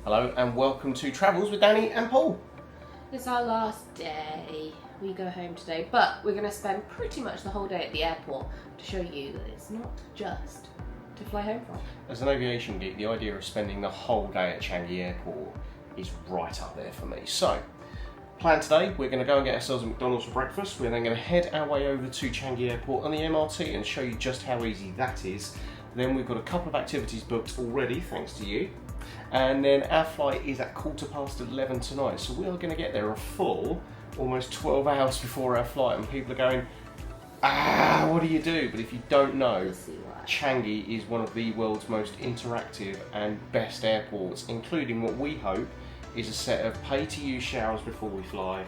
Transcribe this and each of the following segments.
Hello and welcome to Travels with Dani and Paul. It's our last day. We go home today, but we're going to spend pretty much the whole day at the airport to show you that it's not just to fly home from. As an aviation geek, the idea of spending the whole day at Changi Airport is right up there for me. So, plan today, we're going to go and get ourselves a McDonald's for breakfast. We're then going to head our way over to Changi Airport on the MRT and show you just how easy that is. Then we've got a couple of activities booked already, thanks to you. And then our flight is at 11:15 tonight, so we are going to get there a full almost 12 hours before our flight, and people are going, what do you do? But if you don't know, Changi is one of the world's most interactive and best airports, including what we hope is a set of pay-to-use showers before we fly,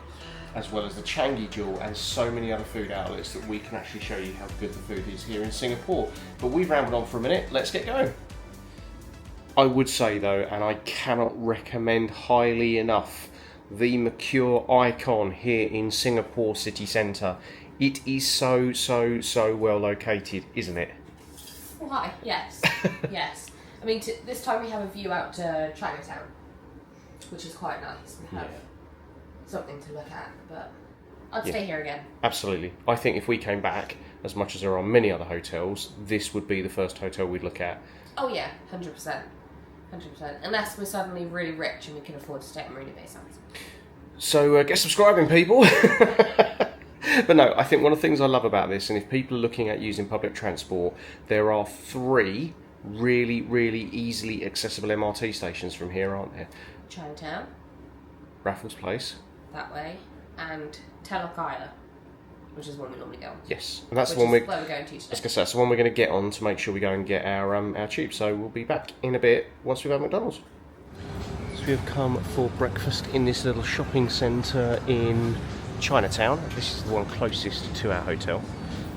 as well as the Changi Jewel and so many other food outlets that we can actually show you how good the food is here in Singapore. But we've rambled on for a minute, let's get going. I would say though, and I cannot recommend highly enough, the Mercure Icon here in Singapore city centre. It is so well located, isn't it? Why? Yes. Yes. I mean, this time we have a view out to Chinatown, which is quite nice. We have something to look at, but I'd stay here again. Absolutely. I think if we came back, as much as there are many other hotels, this would be the first hotel we'd look at. Oh yeah, 100%. 100%. Unless we're suddenly really rich and we can afford to stay at Marina Bay Sands. So get subscribing, people. But no, I think one of the things I love about this, and if people are looking at using public transport, there are 3 really easily accessible MRT stations from here, aren't there? Chinatown. Raffles Place. That way. And Telok Ayer, which is one we normally go on. Yes, and that's the one where we're going to today. That's the one we're going to get on to make sure we go and get our tube. So we'll be back in a bit once we've had McDonald's. So we have come for breakfast in this little shopping centre in Chinatown. This is the one closest to our hotel.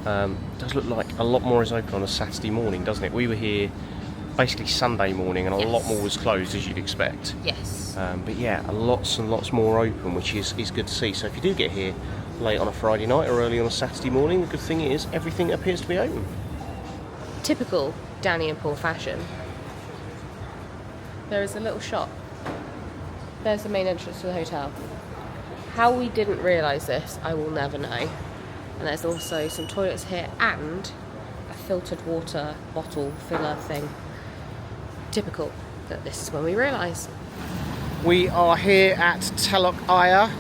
It does look like a lot more is open on a Saturday morning, doesn't it? We were here basically Sunday morning and a lot more was closed, as you'd expect. Yes. But yeah, lots and lots more open, which is good to see. So if you do get here late on a Friday night or early on a Saturday morning, the good thing is everything appears to be open. Typical Dani and Paul fashion. There is a little shop. There's the main entrance to the hotel. How we didn't realise this, I will never know. And there's also some toilets here and a filtered water bottle filler thing. Typical that this is when we realise. We are here at Telok Ayer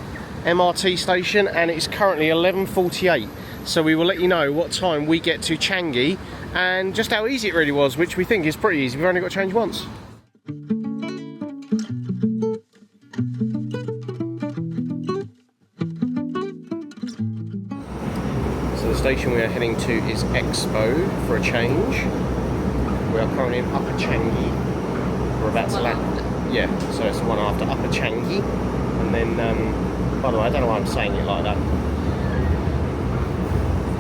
MRT station and it's currently 11:48, so we will let you know what time we get to Changi and just how easy it really was, which we think is pretty easy. We've only got to change once. So the station we are heading to is Expo for a change. We are currently in Upper Changi. We're about to land. Yeah, so it's the one after Upper Changi, and then by the way, I don't know why I'm saying it like that.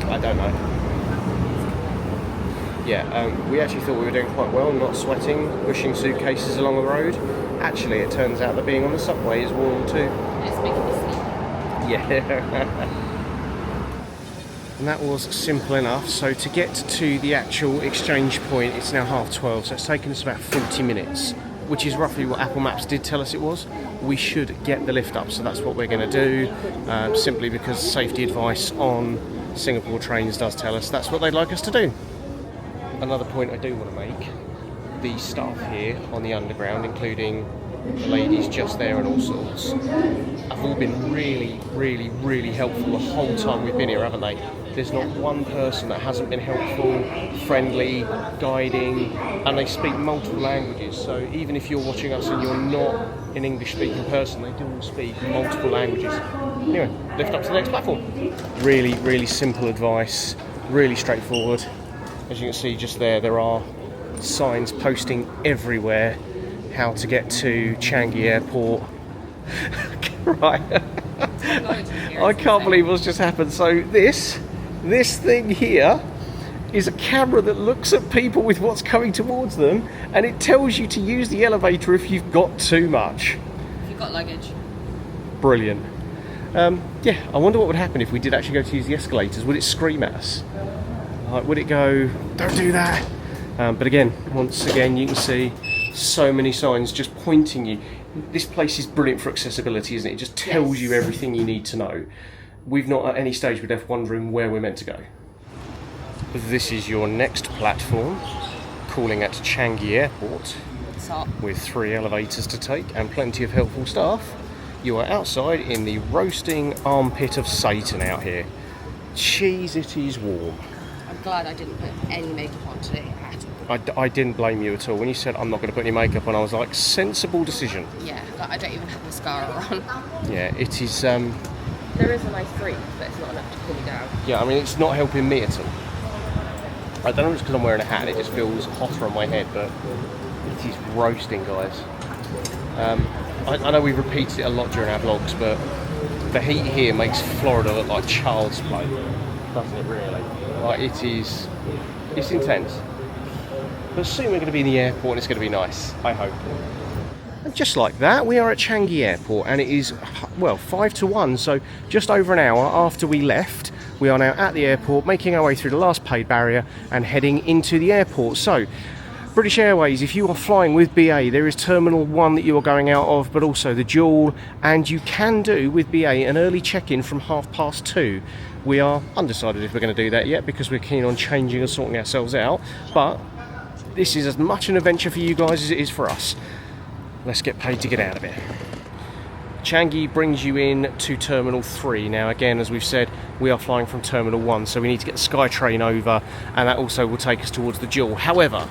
I don't know. Yeah, we actually thought we were doing quite well, not sweating, pushing suitcases along the road. Actually, it turns out that being on the subway is warm too. It's making me sleep. Yeah. And that was simple enough. So to get to the actual exchange point, it's now 12:30, so it's taken us about 40 minutes. Which is roughly what Apple Maps did tell us it was. We should get the lift up, so that's what we're going to do, simply because safety advice on Singapore trains does tell us that's what they'd like us to do. Another point I do want to make, the staff here on the underground, including the ladies just there and all sorts, have all been really helpful the whole time we've been here, haven't they? There's not one person that hasn't been helpful, friendly, guiding, and they speak multiple languages. So even if you're watching us and you're not an English-speaking person, they do all speak multiple languages. Anyway, lift up to the next platform. Really simple advice, really straightforward. As you can see just there are signs posting everywhere how to get to Changi Airport. Right. I can't believe what's just happened. So this thing here is a camera that looks at people with what's coming towards them, and it tells you to use the elevator if you've got too much. If you've got luggage. Brilliant. Yeah, I wonder what would happen if we did actually go to use the escalators. Would it scream at us? Like, would it go, don't do that? But again, once again, you can see So many signs just pointing you. This place is brilliant for accessibility, isn't it? It just tells you everything you need to know. We've not at any stage been left wondering where we're meant to go. This is your next platform, calling at Changi Airport, with 3 elevators to take and plenty of helpful staff. You are outside in the roasting armpit of Satan out here. Jeez, it is warm. I'm glad I didn't put any makeup on today at all. I didn't blame you at all. When you said I'm not going to put any makeup on, I was like, sensible decision. Yeah, like I don't even have mascara on. Yeah, it is... There is a nice breeze, but it's not enough to cool me down. Yeah, I mean, it's not helping me at all. I don't know if it's because I'm wearing a hat, it just feels hotter on my head, but it is roasting, guys. I know we've repeated it a lot during our vlogs, but the heat here makes Florida look like child's play, doesn't it really? Like, it's intense. But soon we're going to be in the airport and it's going to be nice, I hope. And just like that, we are at Changi Airport, and it is, well, 5 to 1, so just over an hour after we left, we are now at the airport, making our way through the last paid barrier and heading into the airport. So, British Airways, if you are flying with BA, there is Terminal 1 that you are going out of, but also the dual, and you can do with BA an early check-in from 2:30. We are undecided if we're going to do that yet because we're keen on changing and sorting ourselves out, but this is as much an adventure for you guys as it is for us. Let's get paid to get out of it. Changi brings you in to Terminal 3. Now again, as we've said, we are flying from Terminal 1, so we need to get the SkyTrain over, and that also will take us towards the dual. However,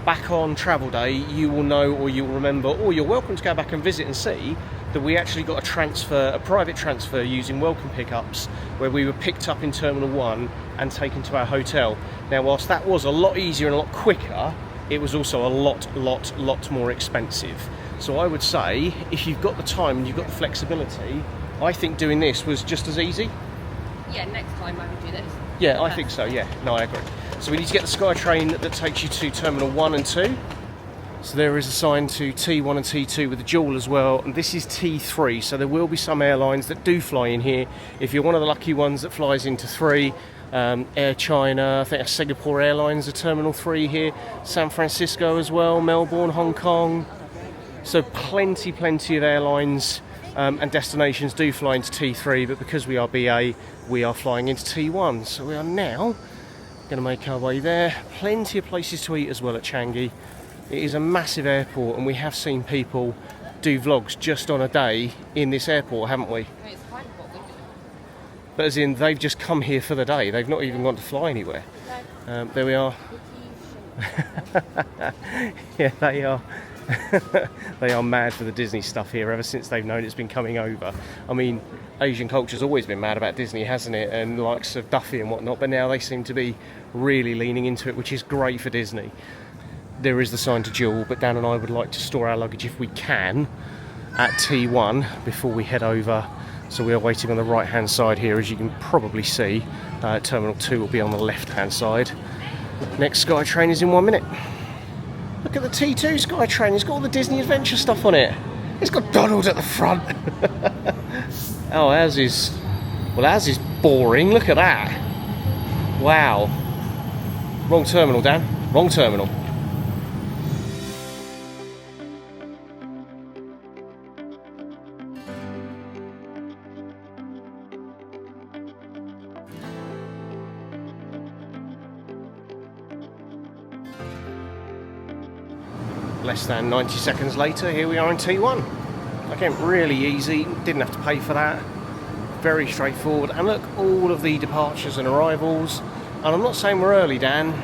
back on travel day, you will know, or you'll remember, or you're welcome to go back and visit and see that we actually got a private transfer using welcome pickups, where we were picked up in Terminal 1 and taken to our hotel. Now, whilst that was a lot easier and a lot quicker, it was also a lot more expensive. So I would say, if you've got the time and you've got the flexibility, I think doing this was just as easy. Yeah, next time I would do this. Yeah, I think so, yeah. No, I agree. So we need to get the SkyTrain that takes you to Terminal 1 and 2. So there is a sign to T1 and T2 with the dual as well, and this is T3, so there will be some airlines that do fly in here. If you're one of the lucky ones that flies into 3, Air China, I think Singapore Airlines are Terminal 3 here, San Francisco as well, Melbourne, Hong Kong. So plenty of airlines and destinations do fly into T3, but because we are BA, we are flying into T1. So we are now going to make our way there. Plenty of places to eat as well at Changi. It is a massive airport, and we have seen people do vlogs just on a day in this airport, haven't we? It's kind of what we do. But as in, they've just come here for the day. They've not even gone to fly anywhere. There we are. Yeah, they are. They are mad for the Disney stuff here ever since they've known it's been coming over. I mean, Asian culture's always been mad about Disney, hasn't it? And the likes of Duffy and whatnot, but now they seem to be really leaning into it, which is great for Disney. There is the sign to dual, but Dan and I would like to store our luggage if we can at T1 before we head over. So we are waiting on the right hand side here, as you can probably see. Terminal 2 will be on the left hand side. Next SkyTrain is in 1 minute. Look at the T2 SkyTrain, it's got all the Disney Adventure stuff on it. It's got Donald at the front. Oh, ours is boring, look at that. Wow. Wrong terminal, Dan, wrong terminal. Less than 90 seconds later, here we are in T1. Again, really easy, didn't have to pay for that. Very straightforward. And look, all of the departures and arrivals. And I'm not saying we're early, Dan,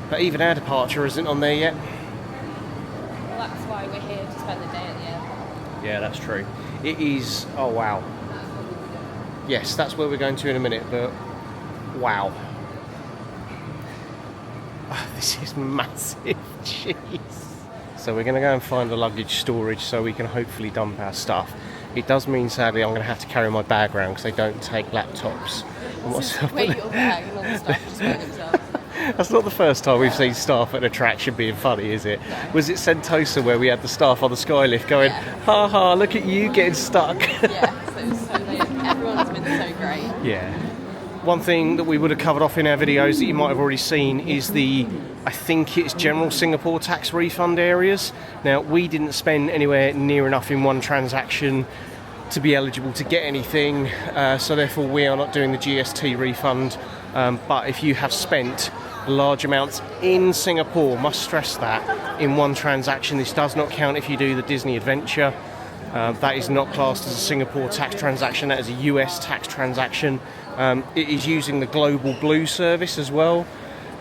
but even our departure isn't on there yet. Well, that's why we're here to spend the day at the airport. Yeah, that's true. It is, oh wow. Yes, that's where we're going to in a minute, but wow. Oh, this is massive, jeez. So we're going to go and find the luggage storage so we can hopefully dump our stuff. It does mean, sadly, I'm going to have to carry my bag around because they don't take laptops. Wait, your bag and all the stuff just by themselves. That's not the first time we've seen staff at an attraction being funny, is it? No. Was it Sentosa where we had the staff on the skylift going, ha ha, look at you getting stuck? Yeah, so everyone's been so great. Yeah. One thing that we would have covered off in our videos that you might have already seen is the I think it's general Singapore tax refund areas. Now, we didn't spend anywhere near enough in one transaction to be eligible to get anything, so therefore we are not doing the GST refund. But if you have spent large amounts in Singapore, must stress that, in one transaction, this does not count if you do the Disney Adventure. That is not classed as a Singapore tax transaction, that is a US tax transaction. It is using the Global Blue service as well,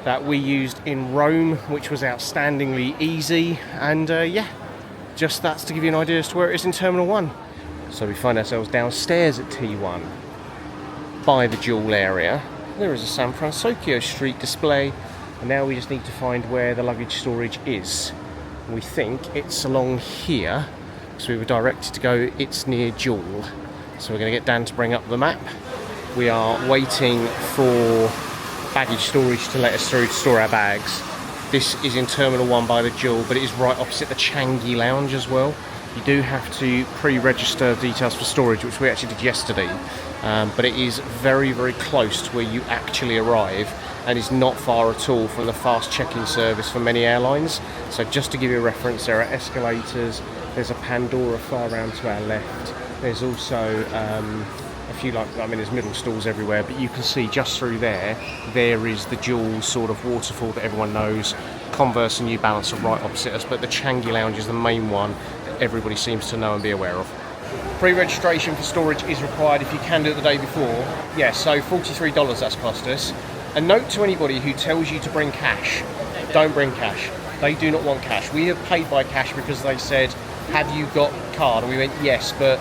that we used in Rome, which was outstandingly easy, and yeah, just that's to give you an idea as to where it is in Terminal 1. So we find ourselves downstairs at T1 by the Jewel area. There is a San Francisco Street display, and now we just need to find where the luggage storage is. We think it's along here, so we were directed to go, it's near Jewel. So we're going to get Dan to bring up the map. We are waiting for baggage storage to let us through to store our bags. This is in Terminal 1 by the Jewel, but it is right opposite the Changi Lounge as well. You do have to pre-register details for storage, which we actually did yesterday, but it is very, very close to where you actually arrive and is not far at all from the fast check-in service for many airlines. So just to give you a reference, there are escalators, there's a Pandora far round to our left, there's also a few, there's middle stalls everywhere, but you can see just through there is the Jewel sort of waterfall that everyone knows. Converse and New Balance are right opposite us, but the Changi Lounge is the main one that everybody seems to know and be aware of. Pre-registration for storage is required if you can do it the day before. Yeah, so $43 that's cost us. A note to anybody who tells you to bring cash, don't bring cash. They do not want cash. We have paid by cash because they said, have you got card? And we went, yes, but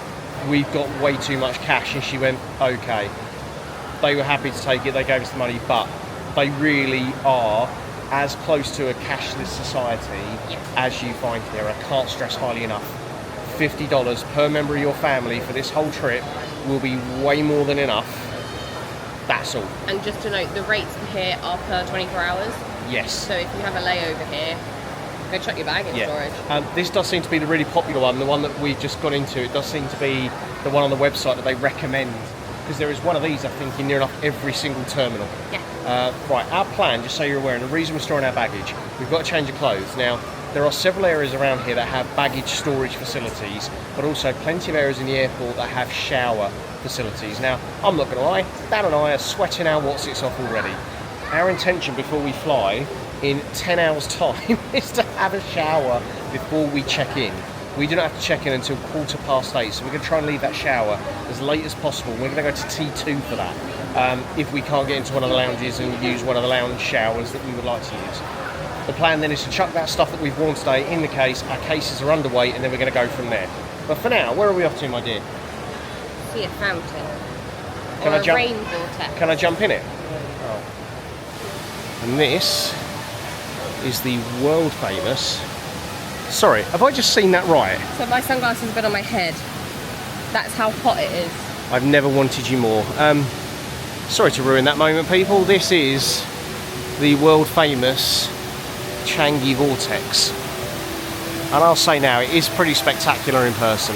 we've got way too much cash. And she went, okay. They were happy to take it, they gave us the money, but they really are as close to a cashless society as you find here. I can't stress highly enough. $50 per member of your family for this whole trip will be way more than enough. That's all. And just to note, the rates here are per 24 hours. Yes. So if you have a layover here, go chuck your bag in storage. This does seem to be the really popular one, the one that we've just got into. It does seem to be the one on the website that they recommend, because there is one of these, I think, in near enough every single terminal. Yeah. Right, our plan, just so you're aware, and the reason we're storing our baggage, we've got to change of clothes. Now, there are several areas around here that have baggage storage facilities, but also plenty of areas in the airport that have shower facilities. Now, I'm not going to lie, Dan and I are sweating our whatsits off already. Our intention before we fly, in 10 hours time, is to have a shower before we check in. We do not have to check in until 8:15, so we're going to try and leave that shower as late as possible. We're going to go to T2 for that, if we can't get into one of the lounges and use one of the lounge showers that we would like to use. The plan then is to chuck that stuff that we've worn today in the case. Our cases are underway, and then we're going to go from there. But for now, where are we off to, my dear? See a fountain. Can I jump? Rain Vortex. Can I jump in it? Oh. And this is the world famous. Sorry, have I just seen that right? So my sunglasses have been on my head. That's how hot it is. I've never wanted you more. Sorry to ruin that moment, people. This is the world famous Changi Vortex. And I'll say now, it is pretty spectacular in person.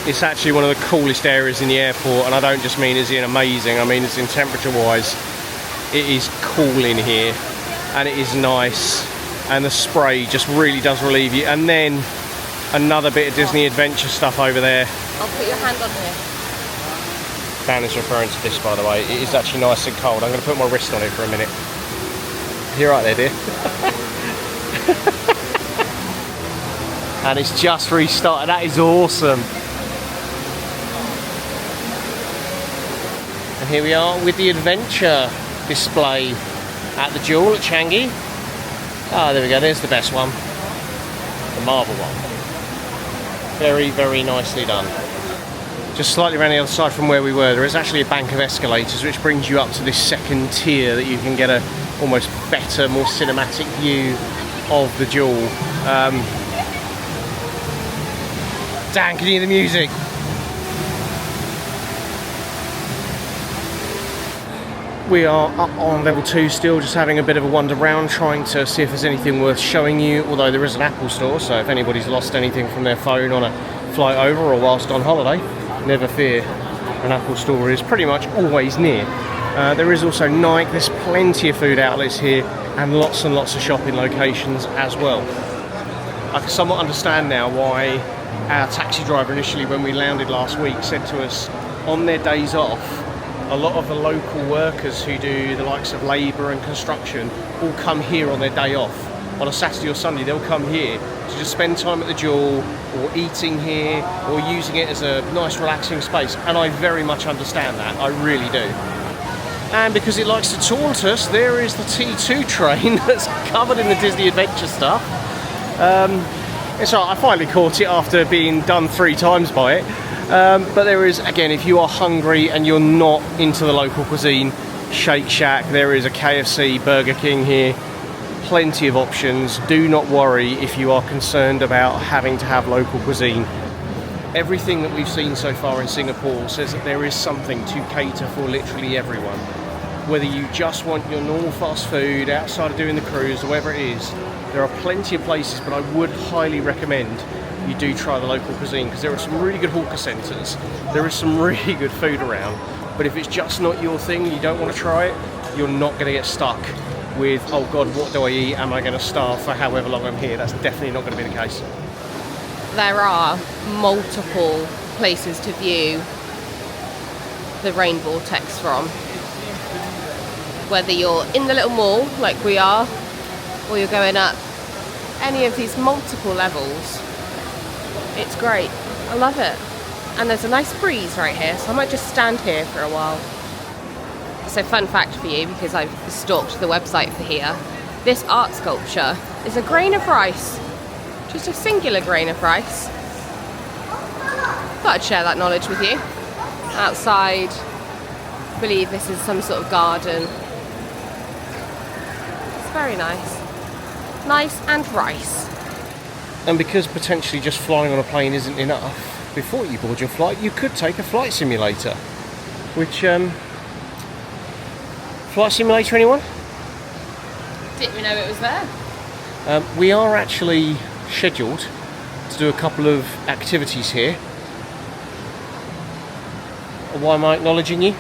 It's actually one of the coolest areas in the airport, and I don't just mean as in amazing, I mean as in temperature-wise. It is cool in here, and it is nice, and the spray just really does relieve you. And then another bit of Disney Adventure stuff over there. I'll put your hand on here. Dan is referring to this, by the way. It is actually nice and cold. I'm going to put my wrist on it for a minute. You're right there, dear. And it's just restarted. That is awesome. And here we are with the adventure display at the Jewel at Changi. Ah, there we go. There's the best one. The marble one. Very, very nicely done. Just slightly around the other side from where we were, there is actually a bank of escalators which brings you up to this second tier that you can get a almost better, more cinematic view of the Jewel. Dan, can you hear the music? We are up on level 2 still, just having a bit of a wander round, trying to see if there's anything worth showing you, although there is an Apple store, so if anybody's lost anything from their phone on a flight over or whilst on holiday, never fear, an Apple store is pretty much always near. There is also Nike. There's plenty of food outlets here and lots of shopping locations as well. I can somewhat understand now why our taxi driver initially, when we landed last week, said to us on their days off, a lot of the local workers who do the likes of labour and construction all come here on their day off. On a Saturday or Sunday, they'll come here to just spend time at the Jewel, or eating here, or using it as a nice relaxing space. And I very much understand that, I really do. And because it likes to taunt us, there is the T2 train that's covered in the Disney Adventure stuff. It's all right, I finally caught it after being done 3 times by it. But there is, again, if you are hungry and you're not into the local cuisine, Shake Shack, there is a KFC, Burger King here, plenty of options. Do not worry if you are concerned about having to have local cuisine. Everything that we've seen so far in Singapore says that there is something to cater for literally everyone. Whether you just want your normal fast food outside of doing the cruise or whatever it is, there are plenty of places, but I would highly recommend you do try the local cuisine, because there are some really good hawker centres, there is some really good food around, but if it's just not your thing, you don't want to try it, you're not going to get stuck with, oh god, what do I eat, am I going to starve for however long I'm here? That's definitely not going to be the case. There are multiple places to view the Rain Vortex from. Whether you're in the little mall, like we are, or you're going up any of these multiple levels, it's great. I love it. And there's a nice breeze right here, so I might just stand here for a while. So fun fact for you, because I've stalked the website for here, this art sculpture is a grain of rice. Just a singular grain of rice. Thought I'd share that knowledge with you. Outside, I believe this is some sort of garden. It's very nice. Nice and rice. And because potentially just flying on a plane isn't enough, before you board your flight, you could take a flight simulator. Which, flight simulator, anyone? Didn't we know it was there? We are actually scheduled to do a couple of activities here. Why am I acknowledging you?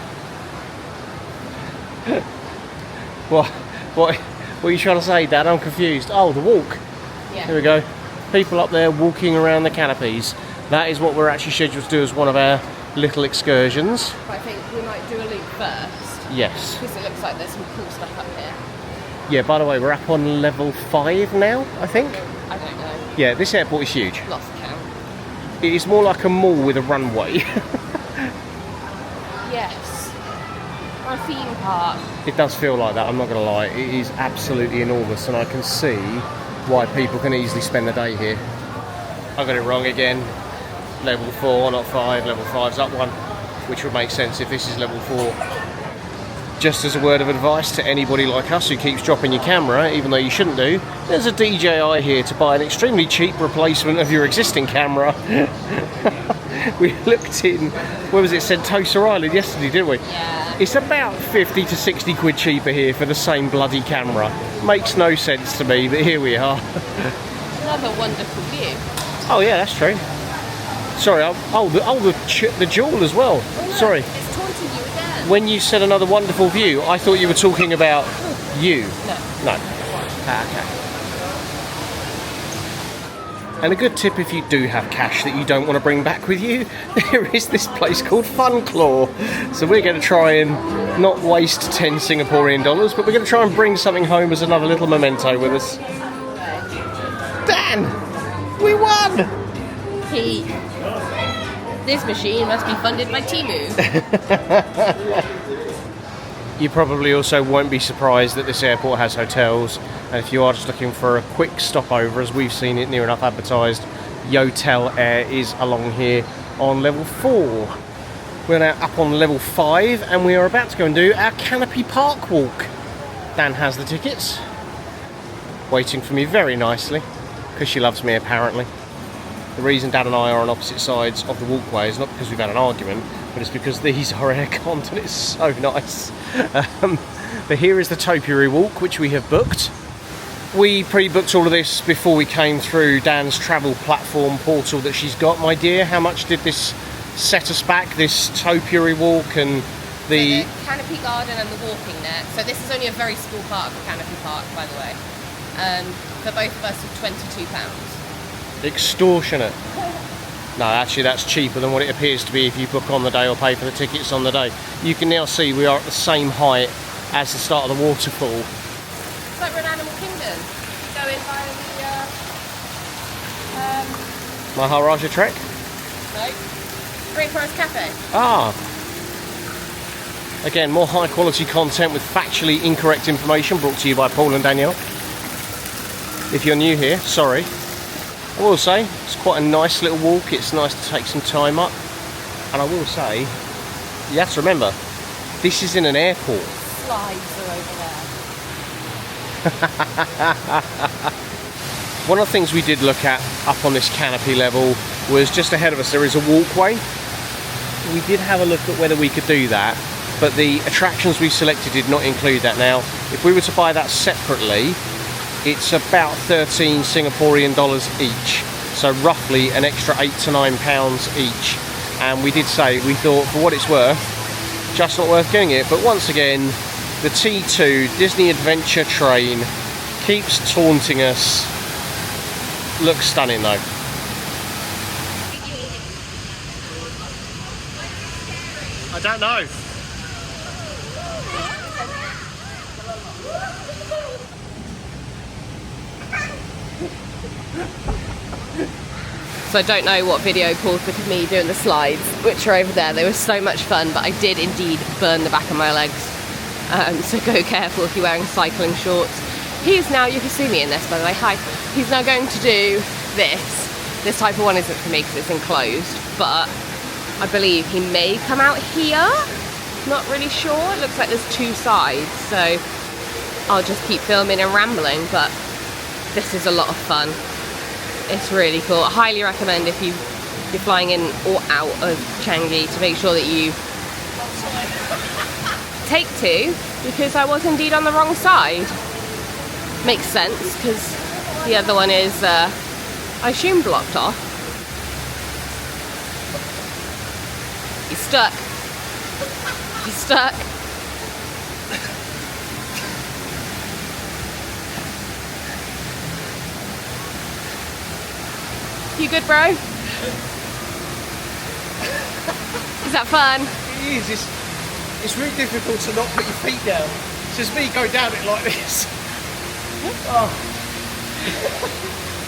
What are you trying to say, Dad? I'm confused. Oh, the walk. Yeah. Here we go. People up there walking around the canopies. That is what we're actually scheduled to do as one of our little excursions. But I think we might do a loop first. Yes. Because it looks like there's some cool stuff up here. Yeah, by the way, we're up on level 5 now, I think. I don't know. Yeah, this airport is huge. Lost count. It is more like a mall with a runway. Yes. Or a theme park. It does feel like that, I'm not going to lie. It is absolutely enormous, and I can see why people can easily spend a day here. I got it wrong again. Level 4, not 5. Level 5's up 1, which would make sense if this is level 4. Just as a word of advice to anybody like us who keeps dropping your camera, even though you shouldn't do, there's a DJI here to buy an extremely cheap replacement of your existing camera. We looked in, where was it, Sentosa Island yesterday, didn't we? Yeah. It's about 50 to 60 quid cheaper here for the same bloody camera. Makes no sense to me, but here we are. Another wonderful view. Oh yeah, that's true. Sorry, the Jewel as well. Oh, Sorry. It's taunting you again. When you said another wonderful view, I thought you were talking about you. No. Okay. And a good tip if you do have cash that you don't want to bring back with you, there is this place called Fun Claw. So we're going to try and not waste 10 Singaporean dollars, but we're going to try and bring something home as another little memento with us. Dan! We won! This machine must be funded by Temu. You probably also won't be surprised that this airport has hotels, and if you are just looking for a quick stopover, as we've seen it near enough advertised, Yotel Air is along here on level 4. We're now up on level 5, and we are about to go and do our Canopy Park walk. Dan has the tickets, waiting for me very nicely, because she loves me apparently. The reason Dad and I are on opposite sides of the walkway is not because we've had an argument, but it's because these are air-conned and it's so nice. But here is the topiary walk, which we have booked. We pre-booked all of this before we came through Dan's travel platform portal that she's got. My dear, how much did this set us back, this topiary walk and The canopy garden and the walking net. So this is only a very small part of the canopy park, by the way. For both of us, for £22. extortionate. No, actually that's cheaper than what it appears to be if you book on the day or pay for the tickets on the day. You can now see we are at the same height as the start of the waterfall. It's like we're in Animal Kingdom. Go in via the Maharaja Trek? no, Rainforest Cafe. Ah. Again, more high quality content with factually incorrect information brought to you by Paul and Danielle. If you're new here, sorry. I will say, it's quite a nice little walk. It's nice to take some time up. And I will say, you have to remember, this is in an airport. Slides are over there. One of the things we did look at up on this canopy level was just ahead of us there is a walkway. We did have a look at whether we could do that, but the attractions we selected did not include that. Now, if we were to buy that separately, it's about 13 Singaporean dollars each, so roughly an extra £8 to £9 each. And we did say, we thought for what it's worth, just not worth getting it. But once again, the T2 Disney Adventure Train keeps taunting us. Looks stunning though. I don't know. So I don't know what video caused because of me doing the slides, which are over there. They were so much fun, but I did indeed burn the back of my legs. So go careful if you're wearing cycling shorts. He's now, you can see me in this by the way, hi. He's now going to do this. This type of one isn't for me because it's enclosed, but I believe he may come out here. Not really sure, it looks like there's two sides, so I'll just keep filming and rambling, but this is a lot of fun. It's really cool. I highly recommend if you're flying in or out of Changi to make sure that you take two, because I was indeed on the wrong side. Makes sense, because the other one is, I assume, blocked off. He's stuck. He's stuck. You good, bro? Is that fun? It is. It's really difficult to not put your feet down. It's just me go down it like this. Oh.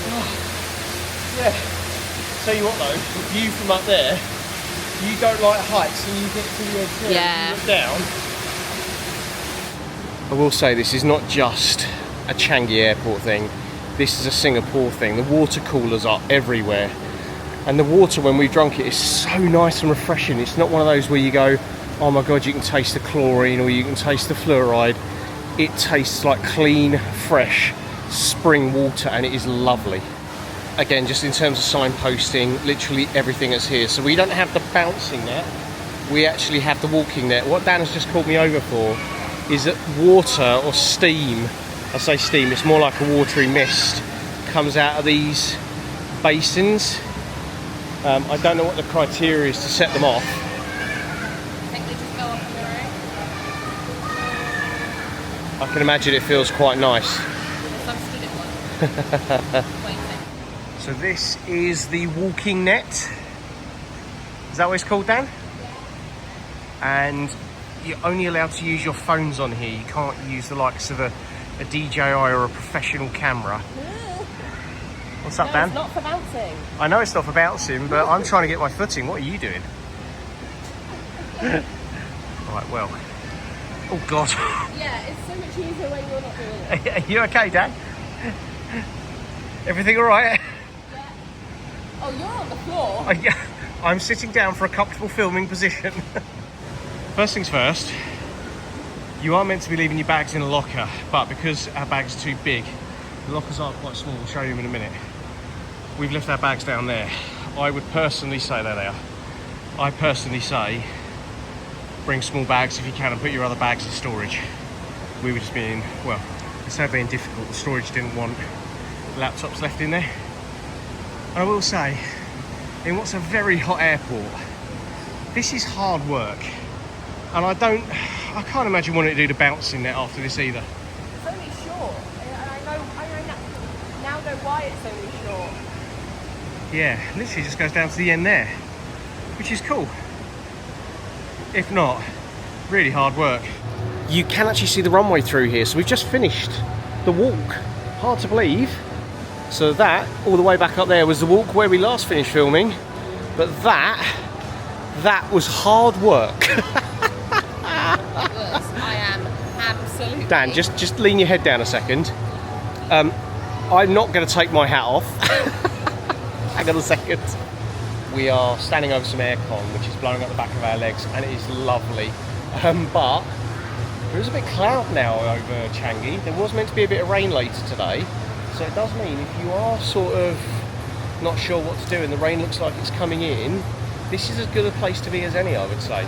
Oh. Yeah. Tell you what though, the view from up there, you don't like heights and you get to the edge there and you look down. I will say this is not just a Changi Airport thing. This is a Singapore thing. The water coolers are everywhere. And the water, when we've drunk it, is so nice and refreshing. It's not one of those where you go, oh my God, you can taste the chlorine or you can taste the fluoride. It tastes like clean, fresh spring water and it is lovely. Again, just in terms of signposting, literally everything is here. So we don't have the bouncing net. We actually have the walking net. What Dan has just called me over for is that water or steam, I say steam, it's more like a watery mist, comes out of these basins. I don't know what the criteria is to set them off. I think they just go off on their own. I can imagine it feels quite nice. So I'm stood at one. Waiting. So this is the walking net. Is that what it's called, Dan? Yeah. And you're only allowed to use your phones on here. You can't use the likes of a DJI or a professional camera. What's up, Dan? It's not for bouncing. I know it's not for bouncing, but I'm trying to get my footing. What are you doing? Right, well. Oh, God. Yeah, it's so much easier when you're not doing it. Are you okay, Dan? Everything all right? Yeah. Oh, you're on the floor. I'm sitting down for a comfortable filming position. First things first, you are meant to be leaving your bags in a locker, but because our bags are too big, the lockers are quite small. We'll show you in a minute. We've left our bags down there. I would personally say, there they are. I personally say, bring small bags if you can and put your other bags in storage. We were just being, well, instead of being difficult, the storage didn't want laptops left in there. I will say, in what's a very hot airport, this is hard work. And I can't imagine wanting to do the bouncing net after this either. It's only short, and I now know why it's only short. Yeah, literally just goes down to the end there, which is cool. If not, really hard work. You can actually see the runway through here, so we've just finished the walk. Hard to believe. So that, all the way back up there, was the walk where we last finished filming. But that was hard work. I am absolutely... Dan, just lean your head down a second. I'm not going to take my hat off. Hang on a second. We are standing over some aircon, which is blowing up the back of our legs, and it is lovely. But there is a bit of cloud now over Changi. There was meant to be a bit of rain later today. So it does mean if you are sort of not sure what to do and the rain looks like it's coming in, this is as good a place to be as any, I would say.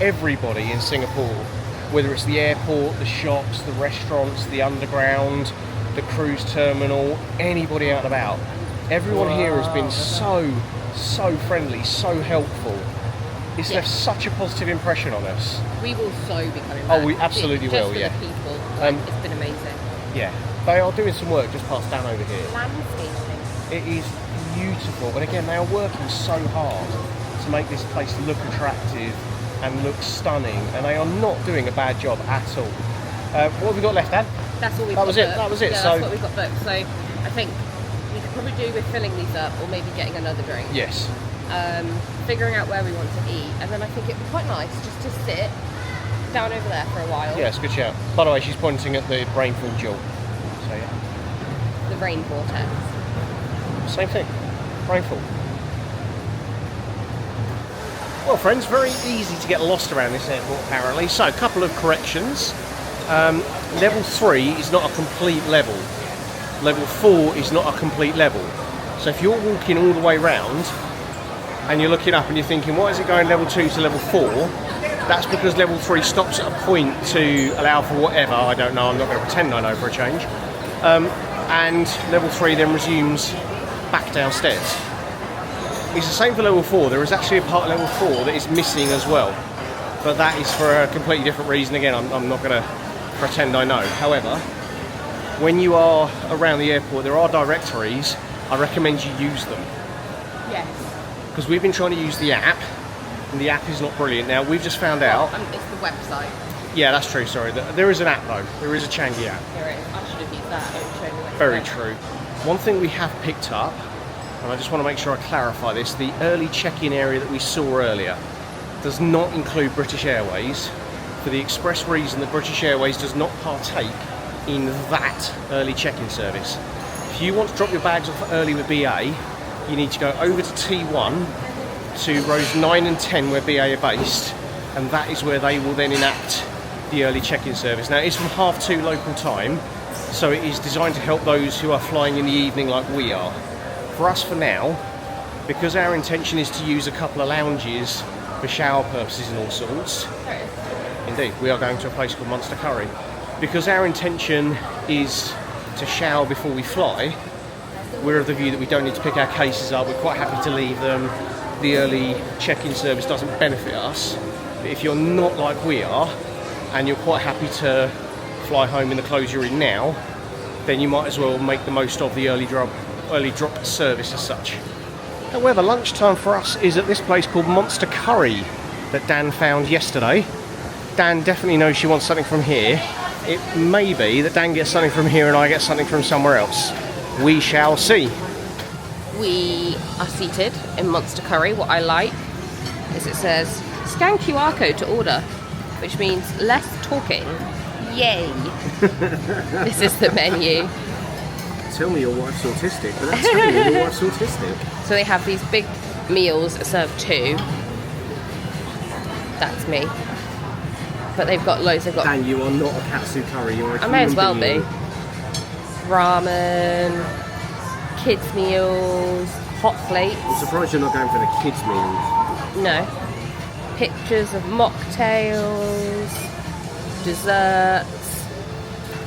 Everybody in Singapore, whether it's the airport, the shops, the restaurants, the underground, the cruise terminal, anybody out and about, everyone here has been so friendly, so helpful. It's left such a positive impression on us. We will so be coming back. Oh, we absolutely just will, for yeah. The people, like, it's been amazing. Yeah, they are doing some work just past down over here. Landscaping. It is beautiful, and again, they are working so hard to make this place look attractive and look stunning, and they are not doing a bad job at all. What have we got left, Dan? That's all we've That got was it. booked. That was it. Yeah, So that's what we've got booked. So I think we could probably do with filling these up, or maybe getting another drink. yes, Figuring out where we want to eat, and then I think it'd be quite nice just to sit down over there for a while. yes, good shout. By the way, she's pointing at the rainfall jewel. So yeah, The Rain Vortex. same thing. Rainfall. Well, friends, very easy to get lost around this airport apparently. So, a couple of corrections. Level 3 is not a complete level. Level 4 is not a complete level. So if you're walking all the way round and you're looking up and you're thinking, why is it going level 2 to level 4? That's because level 3 stops at a point to allow for whatever, I don't know, I'm not going to pretend I know for a change. And level 3 then resumes back downstairs. It's the same for level 4. There is actually a part of level 4 that is missing as well. But that is for a completely different reason. Again, I'm not going to pretend I know. However, when you are around the airport, there are directories. I recommend you use them. Yes. Because we've been trying to use the app, and the app is not brilliant. Now, we've just found out... It's the website. Yeah, that's true, sorry. There is an app, though. There is a Changi app. Here it is. I should have used that. It would show me where Very to go. true. One thing we have picked up, and I just want to make sure I clarify this, the early check-in area that we saw earlier does not include British Airways, for the express reason that British Airways does not partake in that early check-in service. If you want to drop your bags off early with BA, you need to go over to T1 to rows 9 and 10 where BA are based, and that is where they will then enact the early check-in service. Now, it's from 2:30 local time, so it is designed to help those who are flying in the evening like we are. For us, for now, because our intention is to use a couple of lounges for shower purposes and all sorts. There it is. Indeed, we are going to a place called Monster Curry. Because our intention is to shower before we fly, we're of the view that we don't need to pick our cases up. We're quite happy to leave them. The early check-in service doesn't benefit us. But if you're not like we are, and you're quite happy to fly home in the clothes you're in now, then you might as well make the most of the early drop service as such. However, lunchtime for us is at this place called Monster Curry that Dan found yesterday. Dan definitely knows she wants something from here. It may be that Dan gets something from here and I get something from somewhere else. We shall see. We are seated in Monster Curry. What I like is it says scan QR code to order, which means less talking. Yay! This is the menu. Tell me your wife's autistic, but that's telling me your wife's autistic. So they have these big meals that serve 2. That's me. But they've got loads. They've got. Dan, you are not a katsu curry. You're a I may as well human being. be. Ramen, kids meals, hot plates. I'm surprised you're not going for the kids' meals. No. Pictures of mocktails, desserts.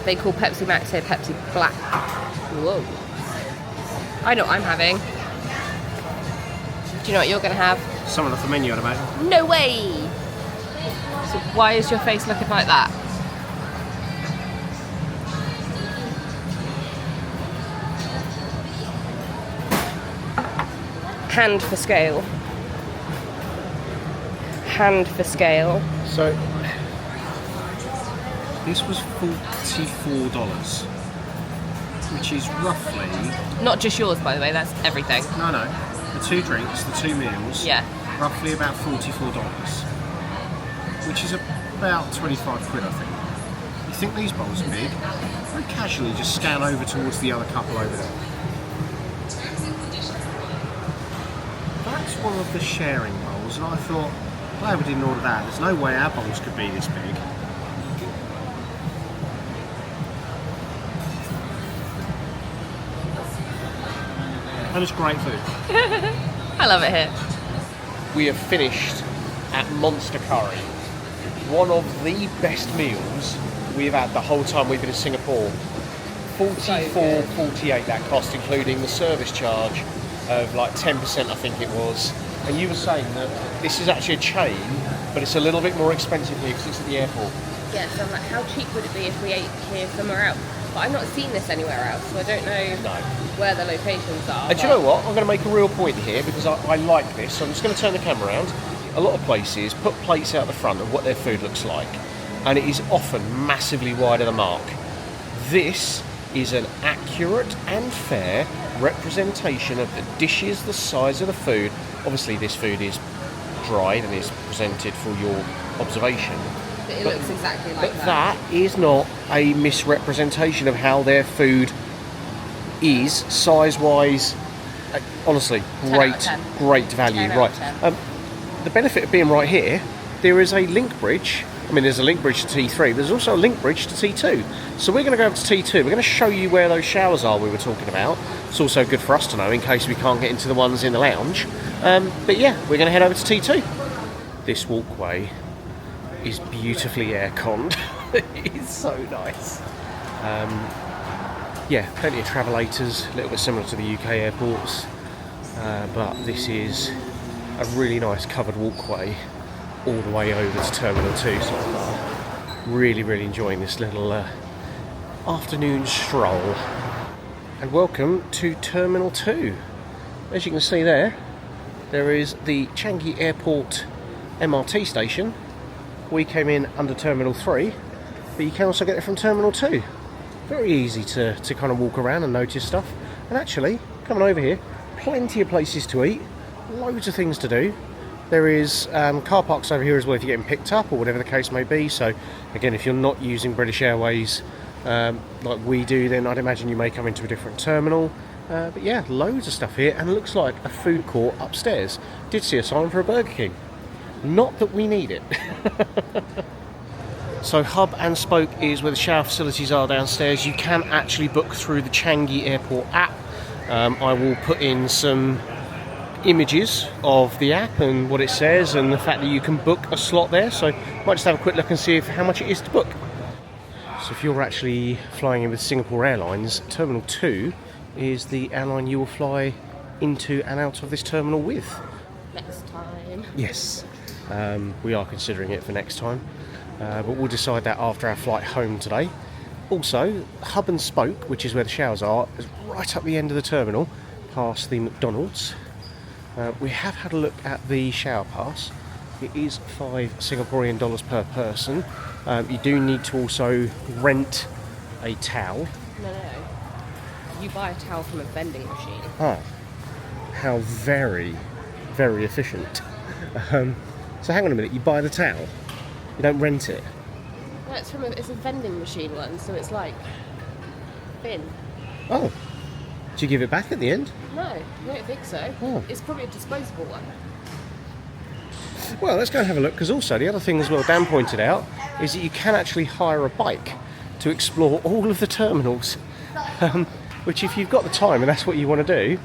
They call Pepsi Max here Pepsi Black. Whoa. I know what I'm having. Do you know what you're going to have? Someone off the menu, I'd imagine. No way! So why is your face looking like that? Hand for scale. Hand for scale. So this was $44, which is roughly... Not just yours, by the way, that's everything. No, the 2 drinks, the 2 meals, Yeah. roughly about $44, which is about 25 quid, I think. You think these bowls are big? Very casually just scan over towards the other couple over there. That's one of the sharing bowls, and I thought, glad we didn't order that. There's no way our bowls could be this big. And it's great food. I love it here. We have finished at Monster Curry. One of the best meals we've had the whole time we've been in Singapore. $44.48 that cost, including the service charge of like 10%, I think it was. And you were saying that this is actually a chain, but it's a little bit more expensive here because it's at the airport. Yeah, so I'm like, how cheap would it be if we ate here somewhere else? But I've not seen this anywhere else, so I don't know where the locations are. And do you know what? I'm going to make a real point here because I like this. So I'm just going to turn the camera around. A lot of places put plates out the front of what their food looks like, and it is often massively wide of the mark. This is an accurate and fair representation of the dishes, the size of the food. Obviously this food is dried and is presented for your observation. But it looks exactly like that. But that is not a misrepresentation of how their food is, size-wise. Honestly, great value. Right. The benefit of being right here, there is a link bridge. I mean, there's a link bridge to T3, but there's also a link bridge to T2. So we're going to go over to T2. We're going to show you where those showers are we were talking about. It's also good for us to know in case we can't get into the ones in the lounge. But yeah, we're going to head over to T2. This walkway is beautifully air-conned. It's so nice. Yeah, plenty of travelators, a little bit similar to the UK airports. But this is a really nice covered walkway all the way over to Terminal 2. So I'm really enjoying this little afternoon stroll. And welcome to Terminal 2. As you can see there is the Changi Airport MRT station. We came in under Terminal 3, but you can also get it from Terminal 2. Very easy to kind of walk around and notice stuff. And actually, coming over here, plenty of places to eat, loads of things to do. There is car parks over here as well if you're getting picked up or whatever the case may be. So again, if you're not using British Airways like we do, then I'd imagine you may come into a different terminal. But yeah, loads of stuff here, and it looks like a food court upstairs. Did see a sign for a Burger King. Not that we need it. So Hub and Spoke is where the shower facilities are downstairs. You can actually book through the Changi Airport app. I will put in some images of the app and what it says and the fact that you can book a slot there. So might just have a quick look and see how much it is to book. So if you're actually flying in with Singapore Airlines, Terminal 2 is the airline you will fly into and out of this terminal with. Next time. Yes, we are considering it for next time, but we'll decide that after our flight home today. Also, Hub and Spoke, which is where the showers are, is right up the end of the terminal, past the McDonald's. We have had a look at the shower pass. It is $5 Singaporean dollars per person. You do need to also rent a towel. No. You buy a towel from a vending machine. Ah, how very efficient. So hang on a minute, you buy the towel, you don't rent it? No, it's a vending machine one, so it's like bin. Oh, do you give it back at the end? No, I don't think so. Oh. It's probably a disposable one. Well, let's go and have a look, because also the other thing as well Dan pointed out is that you can actually hire a bike to explore all of the terminals, which if you've got the time and that's what you want to do,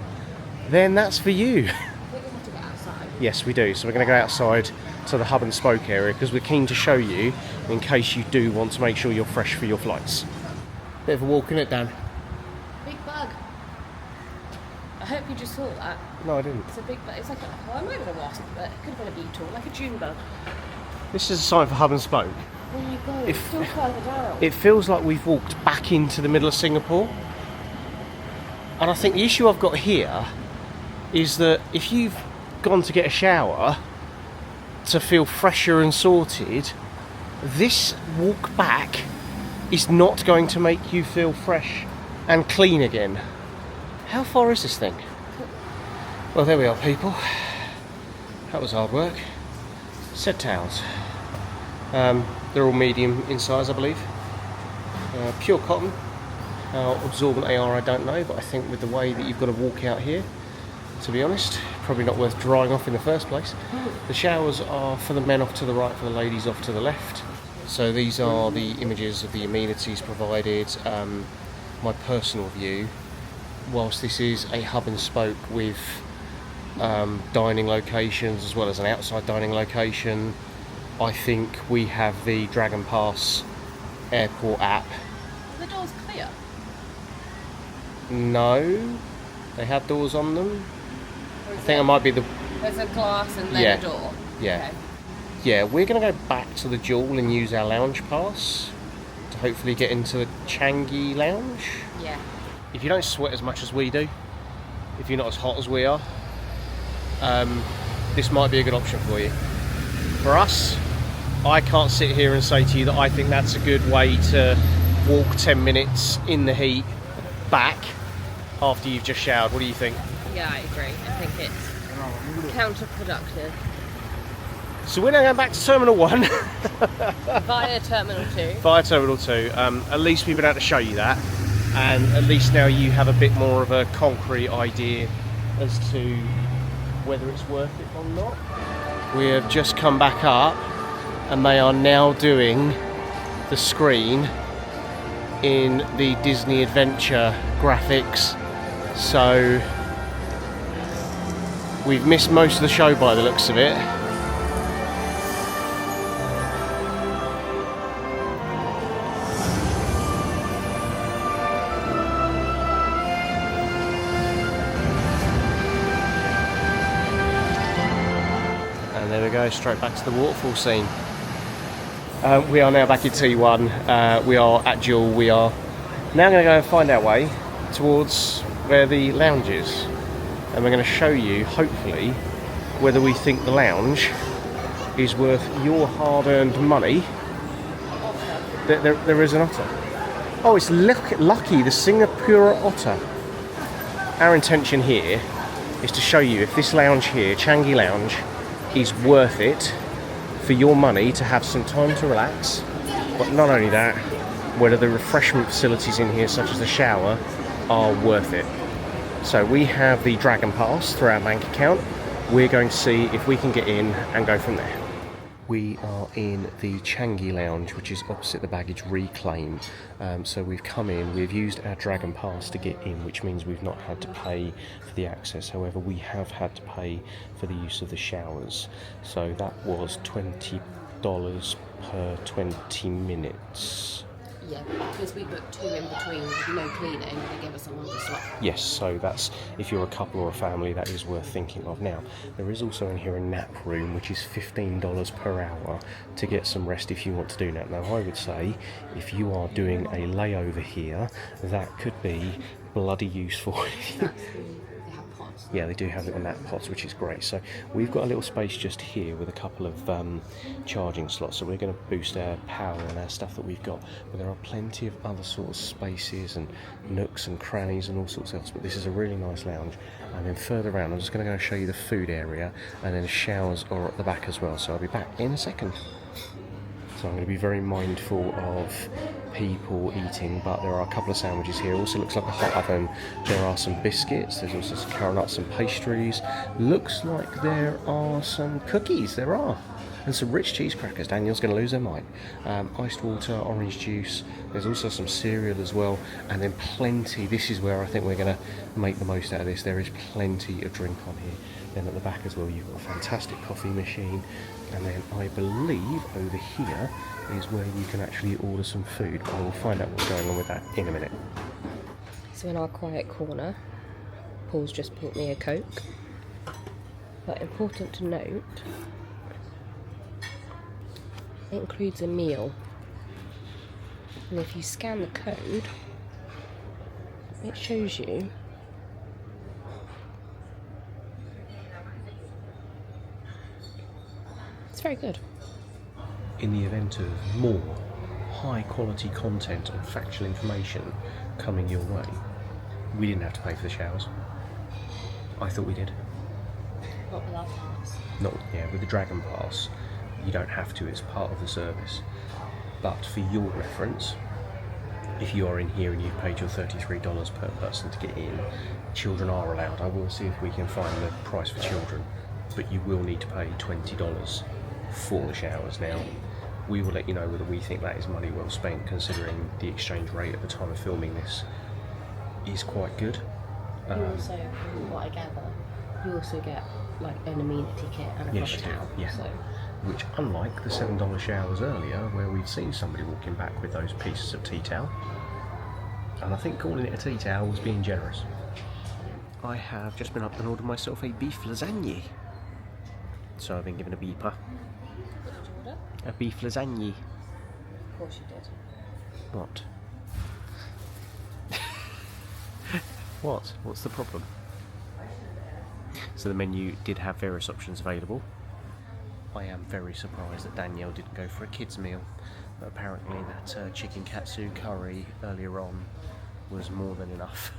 then that's for you. I think we have to go outside. Yes, we do. So we're going to go outside to the Hub and Spoke area because we're keen to show you in case you do want to make sure you're fresh for your flights. Bit of a walk in it, Dan. Big bug. I hope you just saw that. No, I didn't. It's a big bug. It's like it might have been a wasp, but it could have been a beetle, like a June bug. This is a sign for hub and spoke. There you go, it's still further down. It feels like we've walked back into the middle of Singapore. And I think the issue I've got here is that if you've gone to get a shower to feel fresher and sorted, this walk back is not going to make you feel fresh and clean again. How far is this thing? Well, there we are, people. That was hard work. Set towels. They're all medium in size, I believe. Pure cotton. How absorbent they are, I don't know, but I think with the way that you've got to walk out here, to be honest, probably not worth drying off in the first place. The showers are for the men off to the right, for the ladies off to the left. So these are the images of the amenities provided. My personal view, whilst this is a hub and spoke with dining locations as well as an outside dining location, I think we have the Dragon Pass airport app. The door's clear. No, they have doors on them. I think it might be the... There's a glass and then a door. Yeah. Okay. Yeah, we're going to go back to the Jewel and use our lounge pass to hopefully get into the Changi Lounge. Yeah. If you don't sweat as much as we do, if you're not as hot as we are, this might be a good option for you. For us, I can't sit here and say to you that I think that's a good way to walk 10 minutes in the heat back after you've just showered. What do you think? Yeah, I agree. I think it's counterproductive. So we're now going back to Terminal 1. Via Terminal 2. Via Terminal 2. At least we've been able to show you that. And at least now you have a bit more of a concrete idea as to whether it's worth it or not. We have just come back up and they are now doing the screen in the Disney Adventure graphics. So we've missed most of the show by the looks of it. There we go, straight back to the waterfall scene. We are now back in T1. We are at Jewel. We are now going to go and find our way towards where the lounge is. And we're going to show you, hopefully, whether we think the lounge is worth your hard-earned money. There is an otter. Oh, it's lucky, the Singapore otter. Our intention here is to show you if this lounge here, Changi Lounge, is worth it for your money to have some time to relax, but not only that, whether the refreshment facilities in here such as the shower are worth it. So we have the Dragon Pass through our bank account. We're going to see if we can get in and go from there. We are in the Changi Lounge, which is opposite the baggage reclaim. So we've come in, we've used our Dragon Pass to get in, which means we've not had to pay for the access. However, we have had to pay for the use of the showers. So that was $20 per 20 minutes. Yeah, because we booked 2 in between with no cleaning, they give us a longer slot. Yes, so that's, if you're a couple or a family, that is worth thinking of. Now, there is also in here a nap room, which is $15 per hour to get some rest if you want to do that. Now, I would say, if you are doing a layover here, that could be bloody useful. Yeah, they do have little nap pods, which is great. So we've got a little space just here with a couple of charging slots. So we're going to boost our power on our stuff that we've got. But there are plenty of other sort of spaces and nooks and crannies and all sorts else. But this is a really nice lounge. And then further around, I'm just going to go and show you the food area. And then showers are at the back as well. So I'll be back in a second. So I'm going to be very mindful of people eating, but there are a couple of sandwiches here. Also looks like a hot oven. There are some biscuits. There's also some carrot nuts and pastries. Looks like there are some cookies. There are. And some rich cheese crackers. Daniel's going to lose her mind. Iced water, orange juice. There's also some cereal as well. And then plenty. This is where I think we're going to make the most out of this. There is plenty of drink on here. Then at the back as well, you've got a fantastic coffee machine. And then I believe over here is where you can actually order some food. But we'll find out what's going on with that in a minute. So in our quiet corner, Paul's just bought me a Coke. But important to note, It includes a meal. And if you scan the code, it shows you it's very good. In the event of more high quality content and factual information coming your way, we didn't have to pay for the showers. I thought we did. Not with our pass. Not, yeah, with the Dragon Pass, you don't have to, it's part of the service. But for your reference, if you are in here and you've paid your $33 per person to get in, children are allowed. I will see if we can find the price for children, but you will need to pay $20 for the showers. Now, we will let you know whether we think that is money well spent, considering the exchange rate at the time of filming this is quite good. You also, from what I gather, you also get like an amenity kit and a Yes, proper you do, towel. yeah. So Which, unlike the $7 showers earlier, where we've seen somebody walking back with those pieces of tea towel, and I think calling it a tea towel was being generous. I have just been up and ordered myself a beef lasagne. So I've been given a beeper. what did you order? A beef lasagne. Of course you did. What? What? What's the problem? So the menu did have various options available. I am very surprised that Danielle didn't go for a kids meal, but apparently that chicken katsu curry earlier on was more than enough.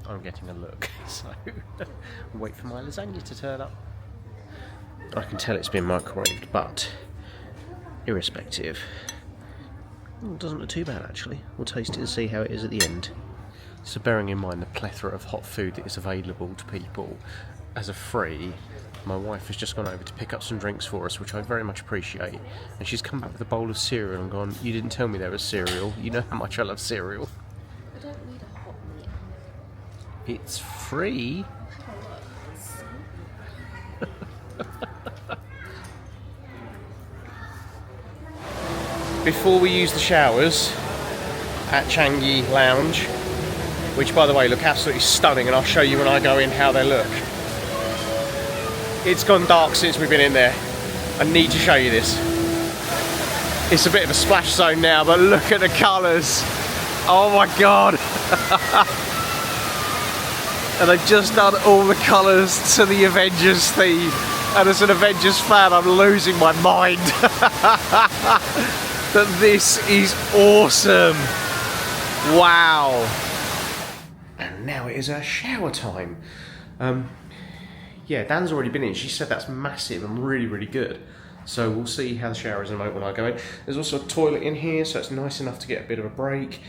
I'm getting a look, so wait for my lasagna to turn up. I can tell it's been microwaved, but irrespective, it doesn't look too bad actually. We'll taste it and see how it is at the end. So bearing in mind the plethora of hot food that is available to people as a free, my wife has just gone over to pick up some drinks for us, which I very much appreciate, and she's come back with a bowl of cereal and gone, "You didn't tell me there was cereal. You know how much I love cereal." I don't need a hot meal. It's free. Before we use the showers at Changi Lounge, which by the way look absolutely stunning, and I'll show you when I go in how they look. It's gone dark since we've been in there. I need to show you this. It's a bit of a splash zone now, but look at the colours. Oh my god. And they've just done all the colours to the Avengers theme. And as an Avengers fan, I'm losing my mind. But this is awesome. Wow. And now it is our shower time. Yeah, Dan's already been in. She said that's massive and really, really good. So we'll see how the shower is in a moment when I go in. There's also a toilet in here, so it's nice enough to get a bit of a break.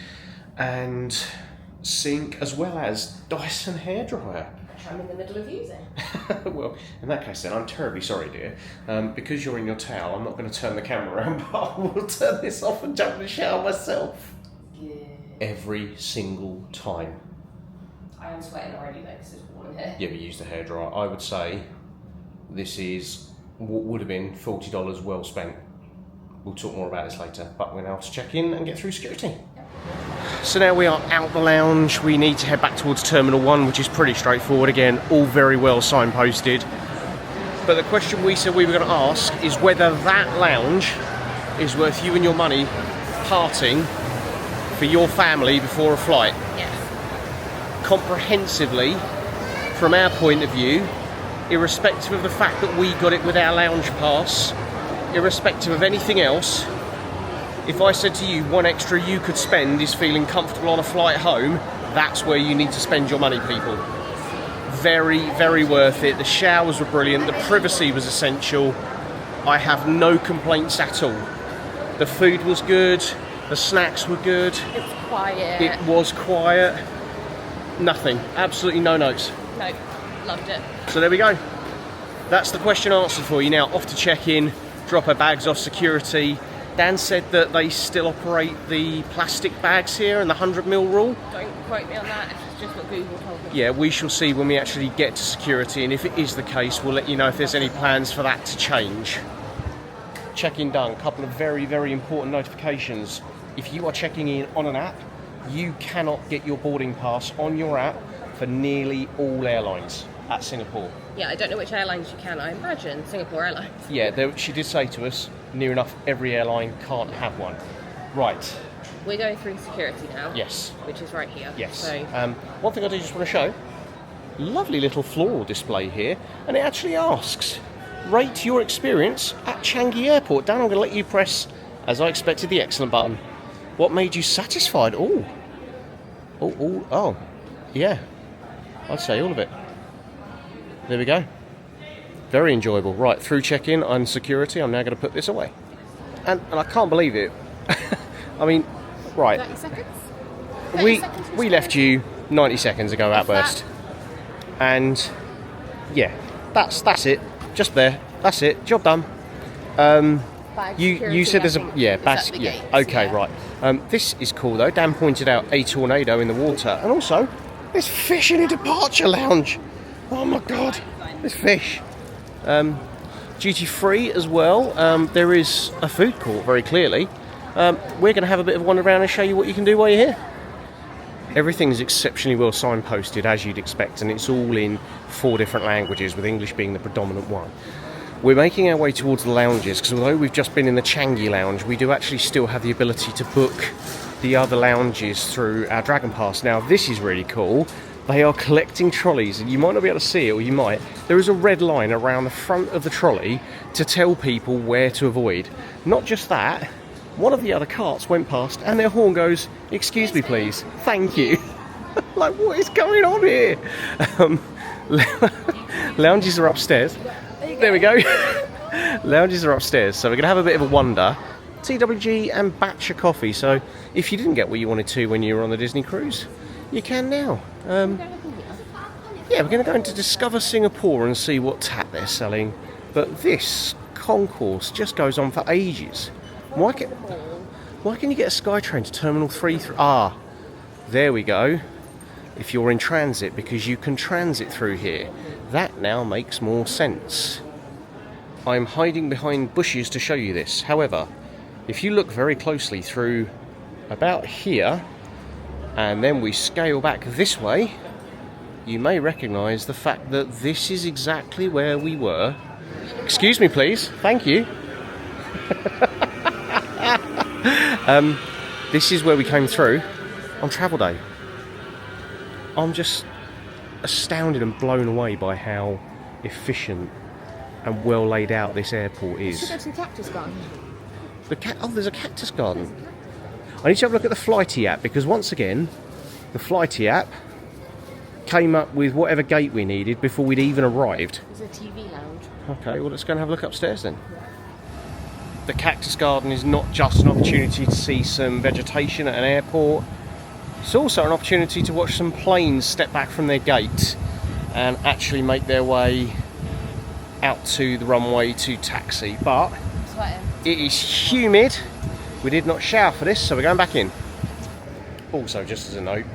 And sink, as well as Dyson hairdryer. Which I'm in the middle of using. Well, in that case then, I'm terribly sorry, dear. Because you're in your towel, I'm not going to turn the camera around, but I will turn this off and jump in the shower myself. Yeah. Every single time. I am sweating already though, because it's warm in here. Yeah, we used the hairdryer. I would say this is what would have been $40 well spent. We'll talk more about this later, but we're now to check in and get through security. So now we are out the lounge. We need to head back towards Terminal 1, which is pretty straightforward. Again, all very well signposted. But the question we said we were going to ask is whether that lounge is worth you and your money parting for your family before a flight. Yes. Comprehensively, from our point of view, irrespective of the fact that we got it with our lounge pass, irrespective of anything else, if I said to you one extra you could spend is feeling comfortable on a flight home, that's where you need to spend your money, people. Very, very worth it. The showers were brilliant, the privacy was essential. I have no complaints at all. The food was good, the snacks were good. It was quiet. It was quiet. Nothing, absolutely no notes. No, loved it. So there we go. That's the question answered for you. Now off to check in, drop our bags off security. Dan said that they still operate the plastic bags here and the 100ml rule. Don't quote me on that, it's just what Google told me. Yeah, we shall see when we actually get to security, and if it is the case, we'll let you know if there's any plans for that to change. Check-in done. A couple of very, very important notifications. If you are checking in on an app, you cannot get your boarding pass on your app for nearly all airlines at Singapore. Yeah, I don't know which airlines you can. I imagine Singapore Airlines. Yeah, she did say to us, near enough every airline can't have one. Right. We're going through security now. Yes. Which is right here. Yes. So one thing I do just want to show, lovely little floral display here, and it actually asks, rate your experience at Changi Airport. Dan, I'm going to let you press, as I expected, the excellent button. What made you satisfied? Oh, yeah. I'd say all of it. There we go. Very enjoyable. Right, through check-in and security, I'm now going to put this away. And I can't believe it. I mean, right. 30 seconds? We left you 90 seconds ago at burst. And yeah, that's it. Just there. That's it. Job done. You said there's okay, right. This is cool though. Dan pointed out a tornado in the water, and also there's fish in a departure lounge. Oh my god, there's fish. Duty free as well. There is a food court very clearly. We're going to have a bit of a wander around and show you what you can do while you're here. Everything is exceptionally well signposted, as you'd expect, and it's all in 4 different languages, with English being the predominant one. We're making our way towards the lounges, because although we've just been in the Changi Lounge, we do actually still have the ability to book the other lounges through our Dragon Pass. Now, this is really cool. They are collecting trolleys, and you might not be able to see it, or you might. There is a red line around the front of the trolley to tell people where to avoid. Not just that, one of the other carts went past, and their horn goes, "Excuse me, please. Thank you." Like, what is going on here? Lounges are upstairs. There we go. Lounges are upstairs, so we're going to have a bit of a wander. TWG and batch of coffee, so if you didn't get what you wanted to when you were on the Disney cruise, you can now. Yeah, we're going to go into Discover Singapore and see what tat they're selling. But this concourse just goes on for ages. Why can you get a SkyTrain to Terminal 3? There we go. If you're in transit, because you can transit through here. That now makes more sense. I'm hiding behind bushes to show you this. However, if you look very closely through about here, and then we scale back this way, you may recognise the fact that this is exactly where we were. Excuse me, please. Thank you. This is where we came through on travel day. I'm just astounded and blown away by how efficient and well laid out this airport is. Should go to the cactus garden. There's a cactus garden. I need to have a look at the Flighty app, because once again, the Flighty app came up with whatever gate we needed before we'd even arrived. There's a TV lounge. Okay, well, let's go and have a look upstairs then. The cactus garden is not just an opportunity to see some vegetation at an airport. It's also an opportunity to watch some planes step back from their gate and actually make their way out to the runway to taxi. But it is humid. We did not shower for this, so we're going back in. Also, just as a note,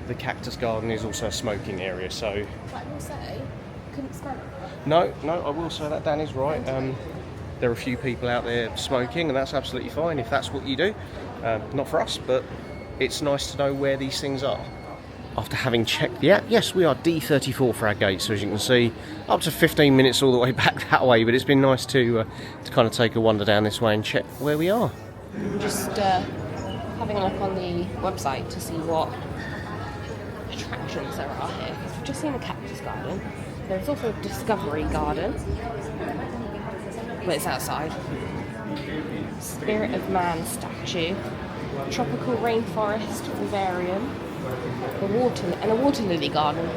the cactus garden is also a smoking area, so... I will say, couldn't smell it. No, I will say that Dani's right. There are a few people out there smoking, and that's absolutely fine if that's what you do. Not for us, but it's nice to know where these things are. After having checked the app, yes, we are D34 for our gate, so as you can see, up to 15 minutes all the way back that way, but it's been nice to kind of take a wander down this way and check where we are. I'm just having a look on the website to see what attractions there are here. We've just seen the cactus garden. There's also a discovery garden, but it's outside. Spirit of Man statue, tropical rainforest vivarium, and a water lily garden.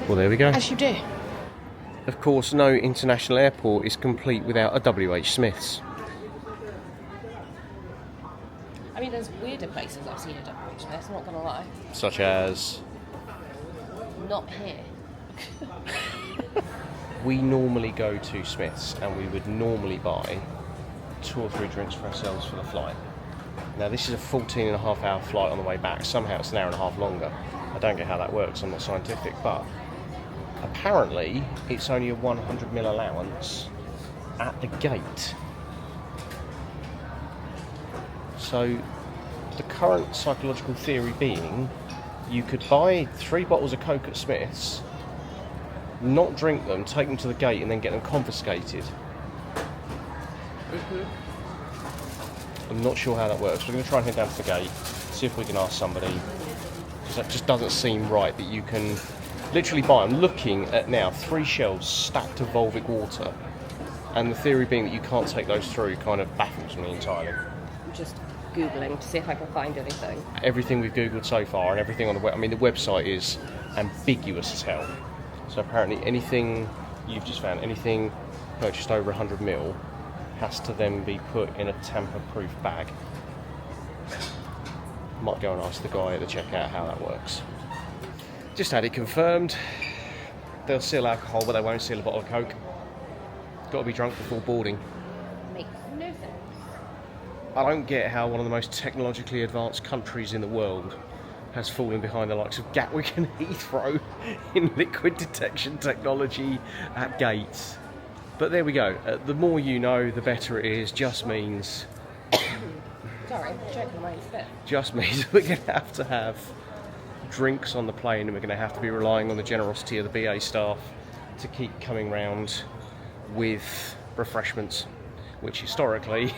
Well, there we go. As you do. Of course, no international airport is complete without a W.H. Smith's. I mean, there's weirder places I've seen at W.H. Smith's, I'm not going to lie. Such as? Not here. We normally go to Smith's and we would normally buy 2 or 3 drinks for ourselves for the flight. Now, this is a 14.5-hour flight on the way back. Somehow it's an hour and a half longer. I don't get how that works, I'm not scientific, but apparently it's only a 100ml allowance at the gate. So the current psychological theory being you could buy 3 bottles of Coke at Smith's, not drink them, take them to the gate, and then get them confiscated. I'm not sure how that works. We're going to try and head down to the gate, see if we can ask somebody, because that just doesn't seem right that you can literally buy. I'm looking at now 3 shelves stacked of Volvic water, and the theory being that you can't take those through kind of baffles me entirely. I'm just Googling to see if I can find anything. Everything we've Googled so far and everything on the web, I mean, the website is ambiguous as hell. So apparently anything you've just found, anything purchased over 100ml, has to then be put in a tamper-proof bag. Might go and ask the guy at the checkout how that works. Just had it confirmed. They'll seal alcohol, but they won't seal a bottle of Coke. Got to be drunk before boarding. Makes no sense. I don't get how one of the most technologically advanced countries in the world has fallen behind the likes of Gatwick and Heathrow in liquid detection technology at gates. But there we go. The more you know, the better it is. Just means... Sorry, I'm joking, my spit. Just means we're going to have drinks on the plane, and we're going to have to be relying on the generosity of the BA staff to keep coming round with refreshments, which historically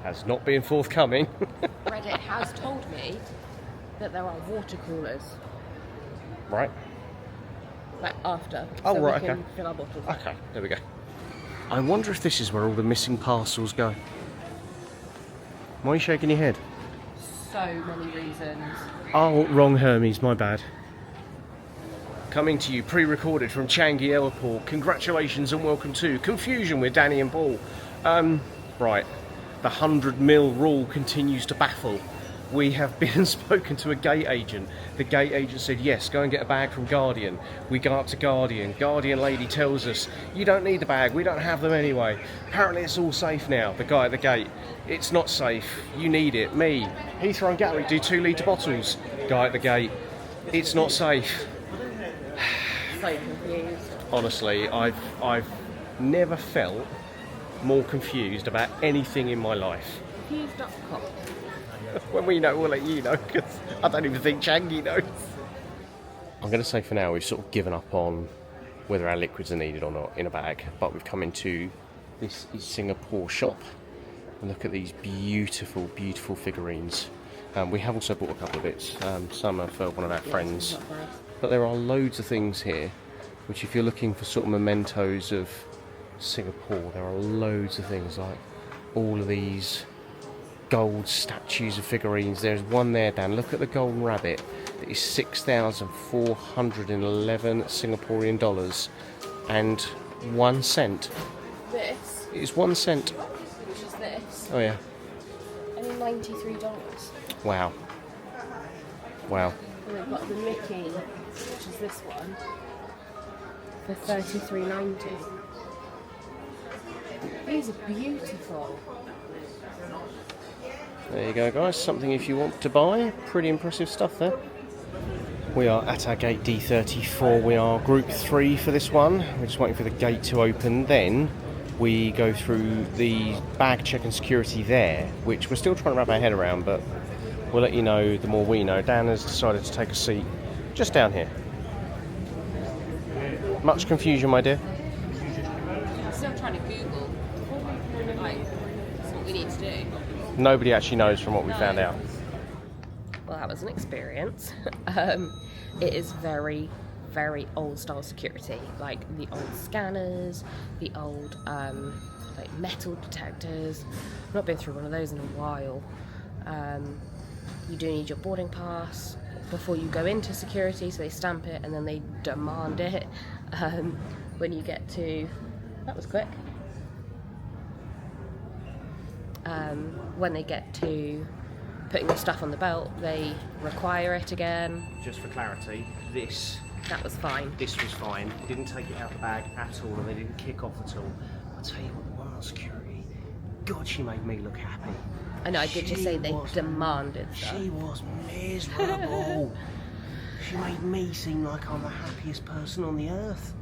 has not been forthcoming. Reddit has told me that there are water coolers. Right. Like after. Oh, so right, we can okay. fill our bottles. Okay, there we go. I wonder if this is where all the missing parcels go. Why are you shaking your head? So many reasons. Oh, wrong Hermes, my bad. Coming to you pre-recorded from Changi Airport. Congratulations and welcome to Confusion with Dani and Paul. Right, the 100ml rule continues to baffle. We have been and spoken to a gate agent. The gate agent said, yes, go and get a bag from Guardian. We go up to Guardian. Guardian lady tells us, you don't need the bag, we don't have them anyway. Apparently it's all safe now. The guy at the gate, it's not safe, you need it. Me, Heathrow and Gatwick do 2 litre bottles. Guy at the gate, it's not safe. So confused. Honestly, I've never felt more confused about anything in my life. Confused.com. When we know, we'll let you know, because I don't even think Changi knows. I'm going to say for now we've sort of given up on whether our liquids are needed or not in a bag, but we've come into this Singapore shop and look at these beautiful, beautiful figurines. We have also bought a couple of bits, some are for one of our friends, but there are loads of things here, which if you're looking for sort of mementos of Singapore, there are loads of things like all of these gold statues of figurines. There's one there, Dan. Look at the golden rabbit. That is 6,411 Singaporean dollars and 1 cent. This It's 1 cent. which is this, Oh yeah. only $93. Wow. Wow. And we've got the Mickey, which is this one, for $33.90. These are beautiful. There you go, guys. Something if you want to buy. Pretty impressive stuff there. We are at our gate D34. We are group 3 for this one. We're just waiting for the gate to open. Then we go through the bag check and security there, which we're still trying to wrap our head around, but we'll let you know the more we know. Dan has decided to take a seat just down here. Much confusion, my dear? I'm still trying to Google, like, what we need to do. Nobody actually knows from what we found out. Well, that was an experience. It is very, very old style security, like the old scanners, the old like metal detectors. I've not been through one of those in a while. You do need your boarding pass before you go into security, so they stamp it and then they demand it when you get to... That was quick. When they get to putting your stuff on the belt, they require it again. Just for clarity, That was fine. this was fine. They didn't take it out the bag at all, and they didn't kick off at all. I'll tell you what, the woman on security, God, she made me look happy. I know, I did just say they demanded stuff. She was miserable. She made me seem like I'm the happiest person on the earth.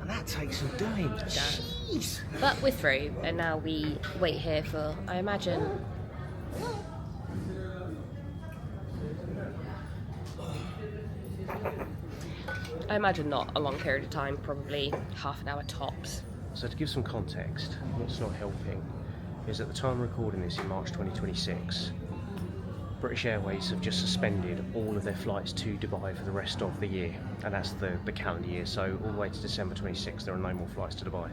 And that takes some doing. Jeez. But we're through, and now we wait here for, I imagine... I imagine not a long period of time, probably half an hour tops. So to give some context, what's not helping is at the time of recording this in March 2026, British Airways have just suspended all of their flights to Dubai for the rest of the year, and that's the calendar year, so all the way to December 26 there are no more flights to Dubai,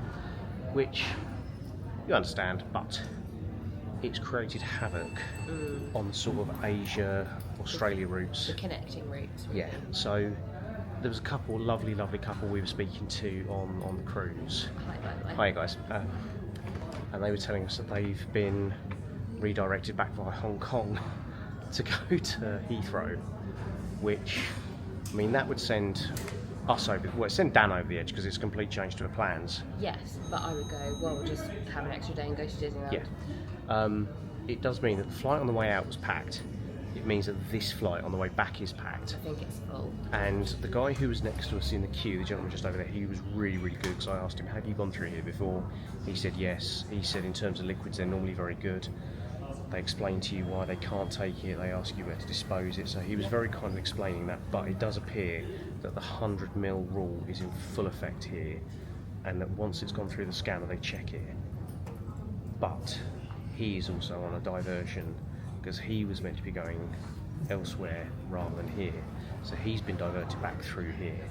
which you understand, but it's created havoc on sort of Asia, Australia routes. The connecting routes. Really. Yeah, so there was a couple, lovely couple we were speaking to on the cruise. Hi, by the way. Hi guys. And they were telling us that they've been redirected back via Hong Kong to go to Heathrow, which, I mean, that would send us over, well, send Dan over the edge because it's a complete change to our plans. Yes, but I would go, well, we'll just have an extra day and go to Disneyland. Yeah. It does mean that the flight on the way out was packed. It means that this flight on the way back is packed. I think it's full. And the guy who was next to us in the queue, the gentleman just over there, he was really good because I asked him, have you gone through here before? He said yes. He said in terms of liquids they're normally very good. They explain to you why they can't take it, they ask you where to dispose it, so he was very kind of explaining that, but it does appear that the 100ml rule is in full effect here, and that once it's gone through the scanner they check it. But he is also on a diversion because he was meant to be going elsewhere rather than here, so he's been diverted back through here,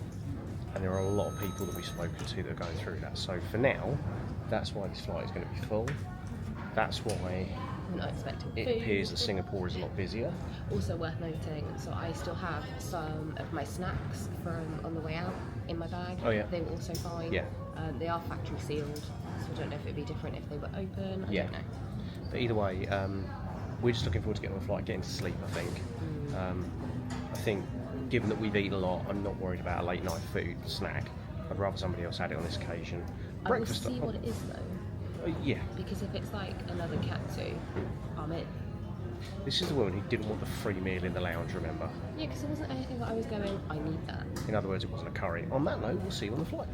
and there are a lot of people that we've spoken to that are going through that. So for now, that's why this flight is going to be full. That's why I'm not expecting it food. appears that Singapore is a lot busier. Also worth noting, so I still have some of my snacks from on the way out in my bag. Oh, yeah. They were also fine. Yeah. They are factory sealed, so I don't know if it'd be different if they were open. I don't know. But either way, we're just looking forward to getting on the flight, getting to sleep, I think. I think, given that we've eaten a lot, I'm not worried about a late night food snack. I'd rather somebody else had it on this occasion. Breakfast. I will see what it is though. Yeah. Because if it's like another katsu, I'm in. This is the woman who didn't want the free meal in the lounge, remember? Yeah, because it wasn't anything that I was going, I need that. In other words, it wasn't a curry. On that note, we'll see you on the flight.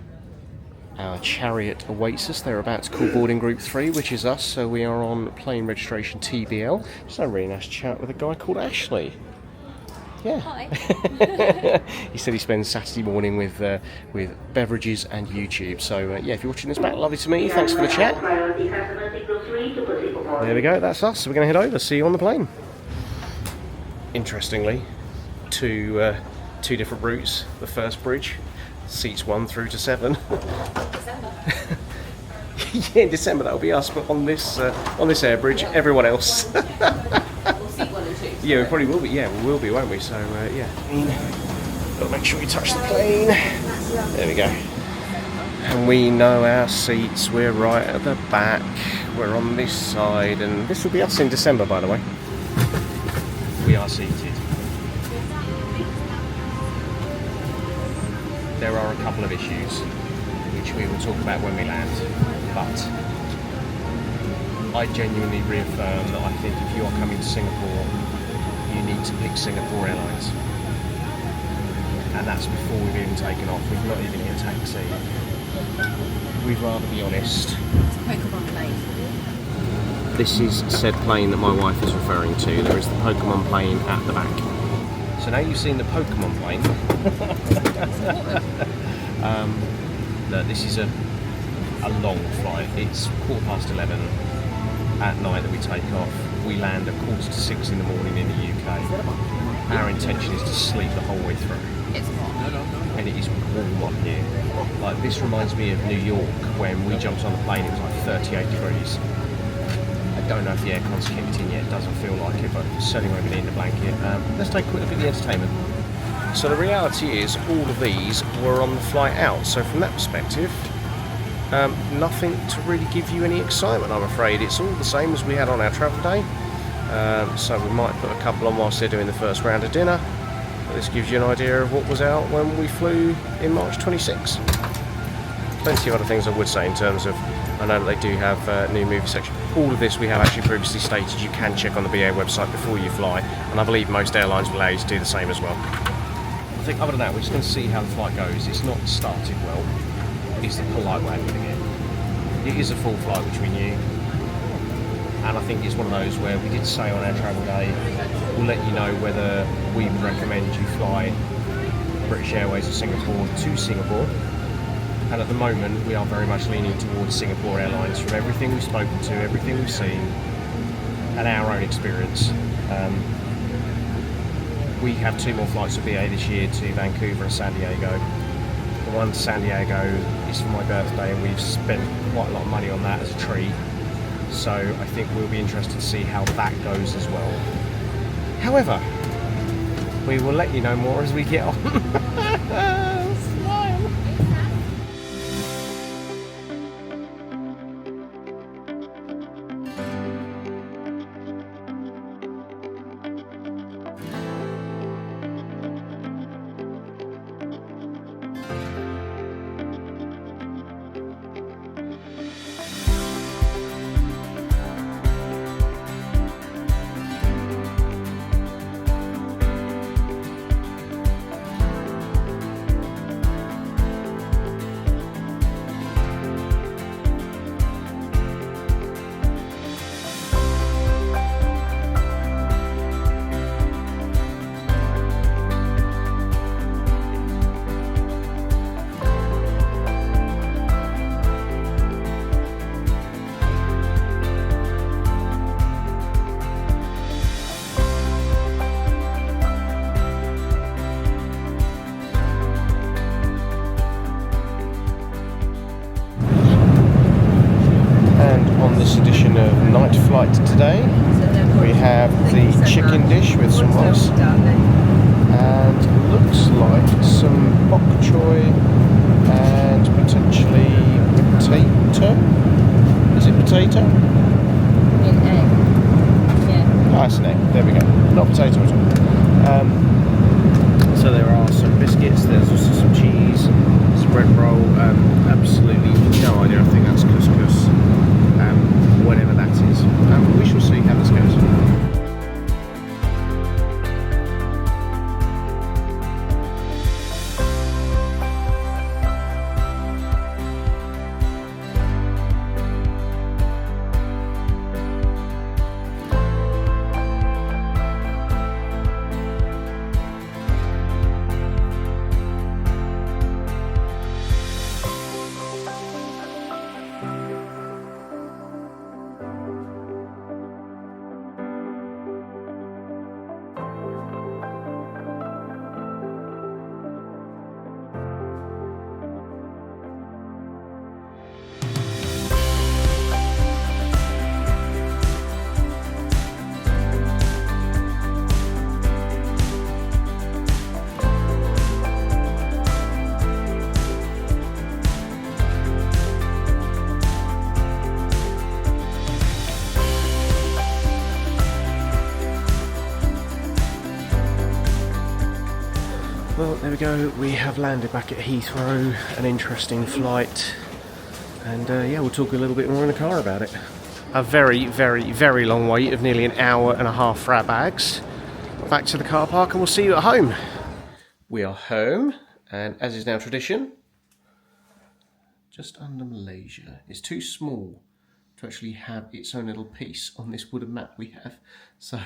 Our chariot awaits us. They're about to call boarding group 3, which is us, so we are on plane registration TBL. Just had a really nice chat with a guy called Ashley. Yeah. Hi. He said he spends Saturday morning with beverages and YouTube. So yeah, if you're watching this back, lovely to meet you. Thanks for the chat. There we go. That's us. So we're going to head over. See you on the plane. Interestingly, two different routes. The first bridge, seats 1 through to 7. December. Yeah, in December that'll be us. But on this air bridge, everyone else. We'll seat 1 and 2. Yeah, we probably will be. Yeah, we will be, won't we? So, yeah. Got to make sure we touch the plane. There we go. And we know our seats. We're right at the back. We're on this side, and this will be us in December, by the way. We are seated. There are a couple of issues which we will talk about when we land, but I genuinely reaffirm that I think if you are coming to Singapore, you need to pick Singapore Airlines. And that's before we've even taken off. We've not even hit a taxi. We'd rather be honest. It's a Pokemon plane. This is said plane that my wife is referring to. There is the Pokemon plane at the back. So now you've seen the Pokemon plane. Look, this is a long flight. It's 11:15 at night that we take off. We land at 5:45 in the morning in the UK. Our intention is to sleep the whole way through. It's hot. And it is warm on here. Like, this reminds me of New York when we jumped on the plane. It was like 38 degrees. I don't know if the aircon's kicked in yet. It doesn't feel like it, but certainly won't be needing a blanket. Let's take a quick look at the entertainment. So the reality is all of these were on the flight out. So from that perspective, nothing to really give you any excitement, I'm afraid. It's all the same as we had on our travel day. So we might put a couple on whilst they're doing the first round of dinner. But this gives you an idea of what was out when we flew in March 26. Plenty of other things I would say in terms of, I know that they do have a new movie section. All of this we have actually previously stated you can check on the BA website before you fly, and I believe most airlines will allow you to do the same as well. I think other than that, we're just going to see how the flight goes. It's not started well, is the polite way of putting it. It is a full flight, which we knew, and I think it's one of those where we did say on our travel day, we'll let you know whether we would recommend you fly British Airways of Singapore to Singapore. And at the moment, we are very much leaning towards Singapore Airlines from everything we've spoken to, everything we've seen, and our own experience. We have 2 more flights with BA this year to Vancouver and San Diego. The one to San Diego is for my birthday, and we've spent quite a lot of money on that as a treat. So I think we'll be interested to see how that goes as well. However, we will let you know more as we get on. This edition of Night Flight today, we have the chicken dish with some rice and looks like some bok choy and potentially potato. Is it potato? An egg. Yeah. Ah, it's an egg. There we go. Not potato at all. So there are some biscuits, there's also some cheese, some bread roll, absolutely no idea, I think that's couscous. Whatever that is. We shall see how this goes. Well, there we go, we have landed back at Heathrow, an interesting flight, and yeah, we'll talk a little bit more in the car about it. A very, very, very long wait of nearly an hour and a half for our bags. Back to the car park and we'll see you at home. We are home, and as is now tradition, just under Malaysia. It's too small to actually have its own little piece on this wooden map we have, so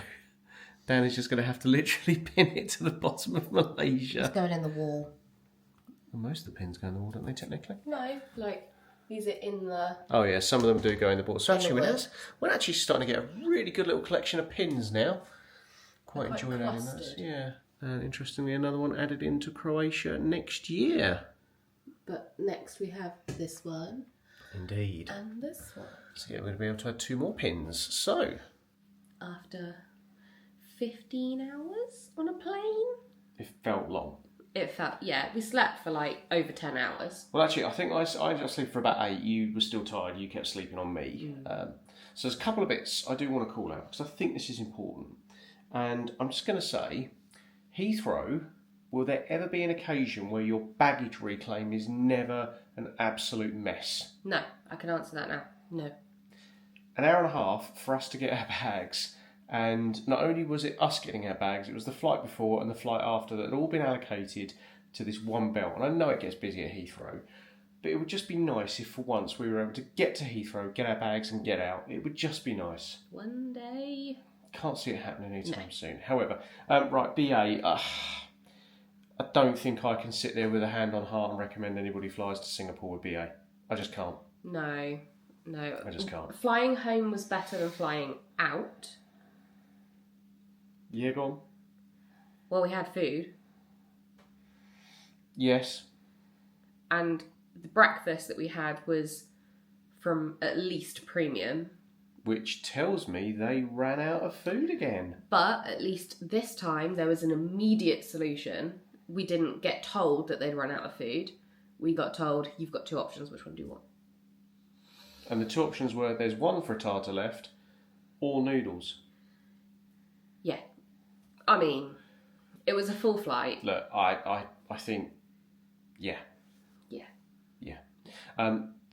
Dani's just going to have to literally pin it to the bottom of Malaysia. It's going in the wall. Well, most of the pins go in the wall, don't they, technically? No, like, these are in the... Oh yeah, some of them do go in the wall. So actually, we're actually starting to get a really good little collection of pins now. Quite enjoying adding those. Yeah. And interestingly, another one added into Croatia next year. But next we have this one. Indeed. And this one. So yeah, we're going to be able to add 2 more pins. So... After 15 hours on a plane? It felt long. It felt, yeah, we slept for like over 10 hours. Well, actually, I think I just slept for about 8. You were still tired. You kept sleeping on me. So there's a couple of bits I do want to call out because I think this is important. And I'm just going to say, Heathrow, will there ever be an occasion where your baggage reclaim is never an absolute mess? No, I can answer that now. No. An hour and a half for us to get our bags. And not only was it us getting our bags, it was the flight before and the flight after that had all been allocated to this one belt. And I know it gets busy at Heathrow, but it would just be nice if for once we were able to get to Heathrow, get our bags and get out. It would just be nice. One day. Can't see it happening anytime soon. However, right, BA, I don't think I can sit there with a hand on heart and recommend anybody flies to Singapore with BA. I just can't. No. I just can't. Flying home was better than flying out. Yeah, go on. Well, we had food. Yes. And the breakfast that we had was from at least premium. Which tells me they ran out of food again. But at least this time there was an immediate solution. We didn't get told that they'd run out of food. We got told, you've got 2 options, which one do you want? And the 2 options were, there's one frittata left, or noodles. Yeah. I mean, it was a full flight. Look, I think, yeah. Yeah. Yeah.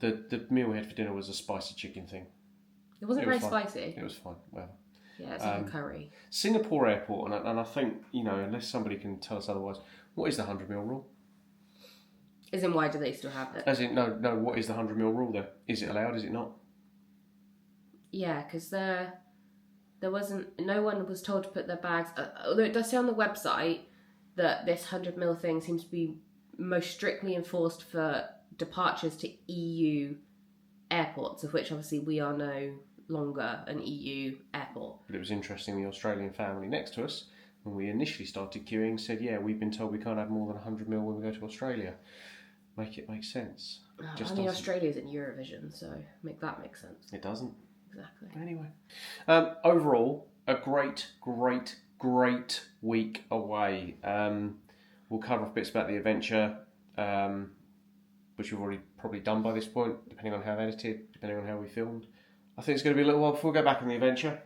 The meal we had for dinner was a spicy chicken thing. It wasn't very spicy. It was fine, whatever. Yeah, it's like a curry. Singapore Airport, and I think, unless somebody can tell us otherwise, what is the 100 mil rule? As in, why do they still have it? As in, no, what is the 100 mil rule there? Is it allowed, is it not? Yeah, because there wasn't, no one was told to put their bags, although it does say on the website that this 100 mil thing seems to be most strictly enforced for departures to EU airports, of which obviously we are no longer an EU airport. But it was interesting, the Australian family next to us, when we initially started queuing, said, yeah, we've been told we can't have more than 100 mil when we go to Australia. Make it make sense. Australia's in Eurovision, so make that make sense. It doesn't. Exactly. Anyway, overall, a great week away. We'll cover off bits about the adventure, which we've already probably done by this point, depending on how edited, depending on how we filmed. I think it's going to be a little while before we go back on the adventure.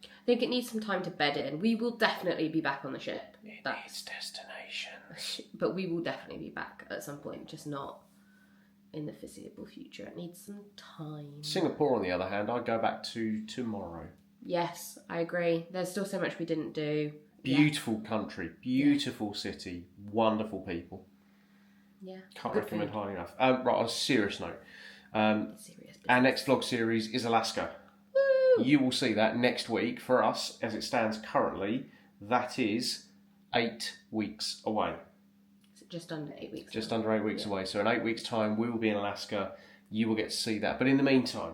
I think it needs some time to bed in. We will definitely be back on the ship. It's destinations. But we will definitely be back at some point, just not in the foreseeable future. It needs some time. Singapore, on the other hand, I'd go back to tomorrow. Yes, I agree. There's still so much we didn't do. Beautiful country, beautiful city, wonderful people. Yeah. Can't Good recommend food. highly enough. Right, on a serious note, our next vlog series is Alaska. Woo! You will see that next week. For us, as it stands currently, that is 8 weeks away. Is it just under 8 weeks? Just under 8 weeks away. So in 8 weeks' time, we will be in Alaska. You will get to see that. But in the meantime,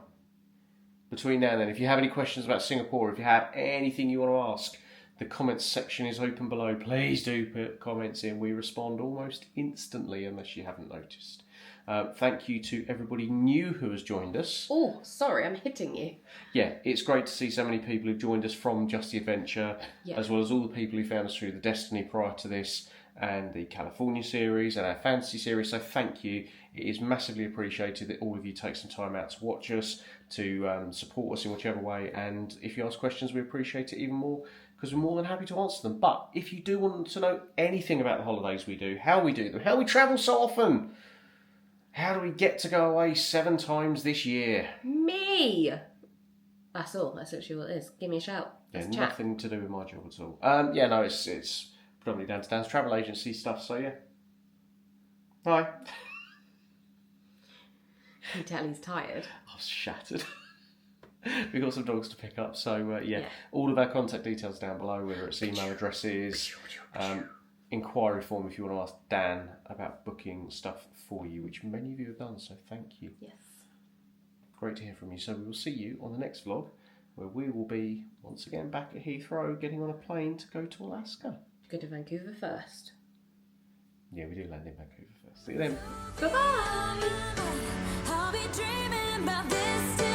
between now and then, if you have any questions about Singapore, if you have anything you want to ask, the comments section is open below. Please do put comments in. We respond almost instantly, unless you haven't noticed. Thank you to everybody new who has joined us. Oh, sorry, I'm hitting you. Yeah, it's great to see so many people who've joined us from Just the Adventure, as well as all the people who found us through the Destiny prior to this, and the California series and our fantasy series. So thank you. It is massively appreciated that all of you take some time out to watch us, to support us in whichever way. And if you ask questions, we appreciate it even more, because we're more than happy to answer them. But if you do want to know anything about the holidays we do, how we do them, how we travel so often, how do we get to go away 7 times this year? Me! That's all. That's actually what it is. Give me a shout. Yeah, Let's nothing to do with my job at all. It's predominantly down to Dan's travel agency stuff, so yeah. Hi. You can tell he's tired. I was shattered. We've got some dogs to pick up, so all of our contact details down below, whether it's email addresses, inquiry form if you want to ask Dan about booking stuff for you, which many of you have done, so thank you. Yes. Great to hear from you. So we will see you on the next vlog, where we will be once again back at Heathrow, getting on a plane to go to Alaska. Go to Vancouver first. Yeah, we do land in Vancouver first. See you then. Bye-bye! I'll be dreaming about this.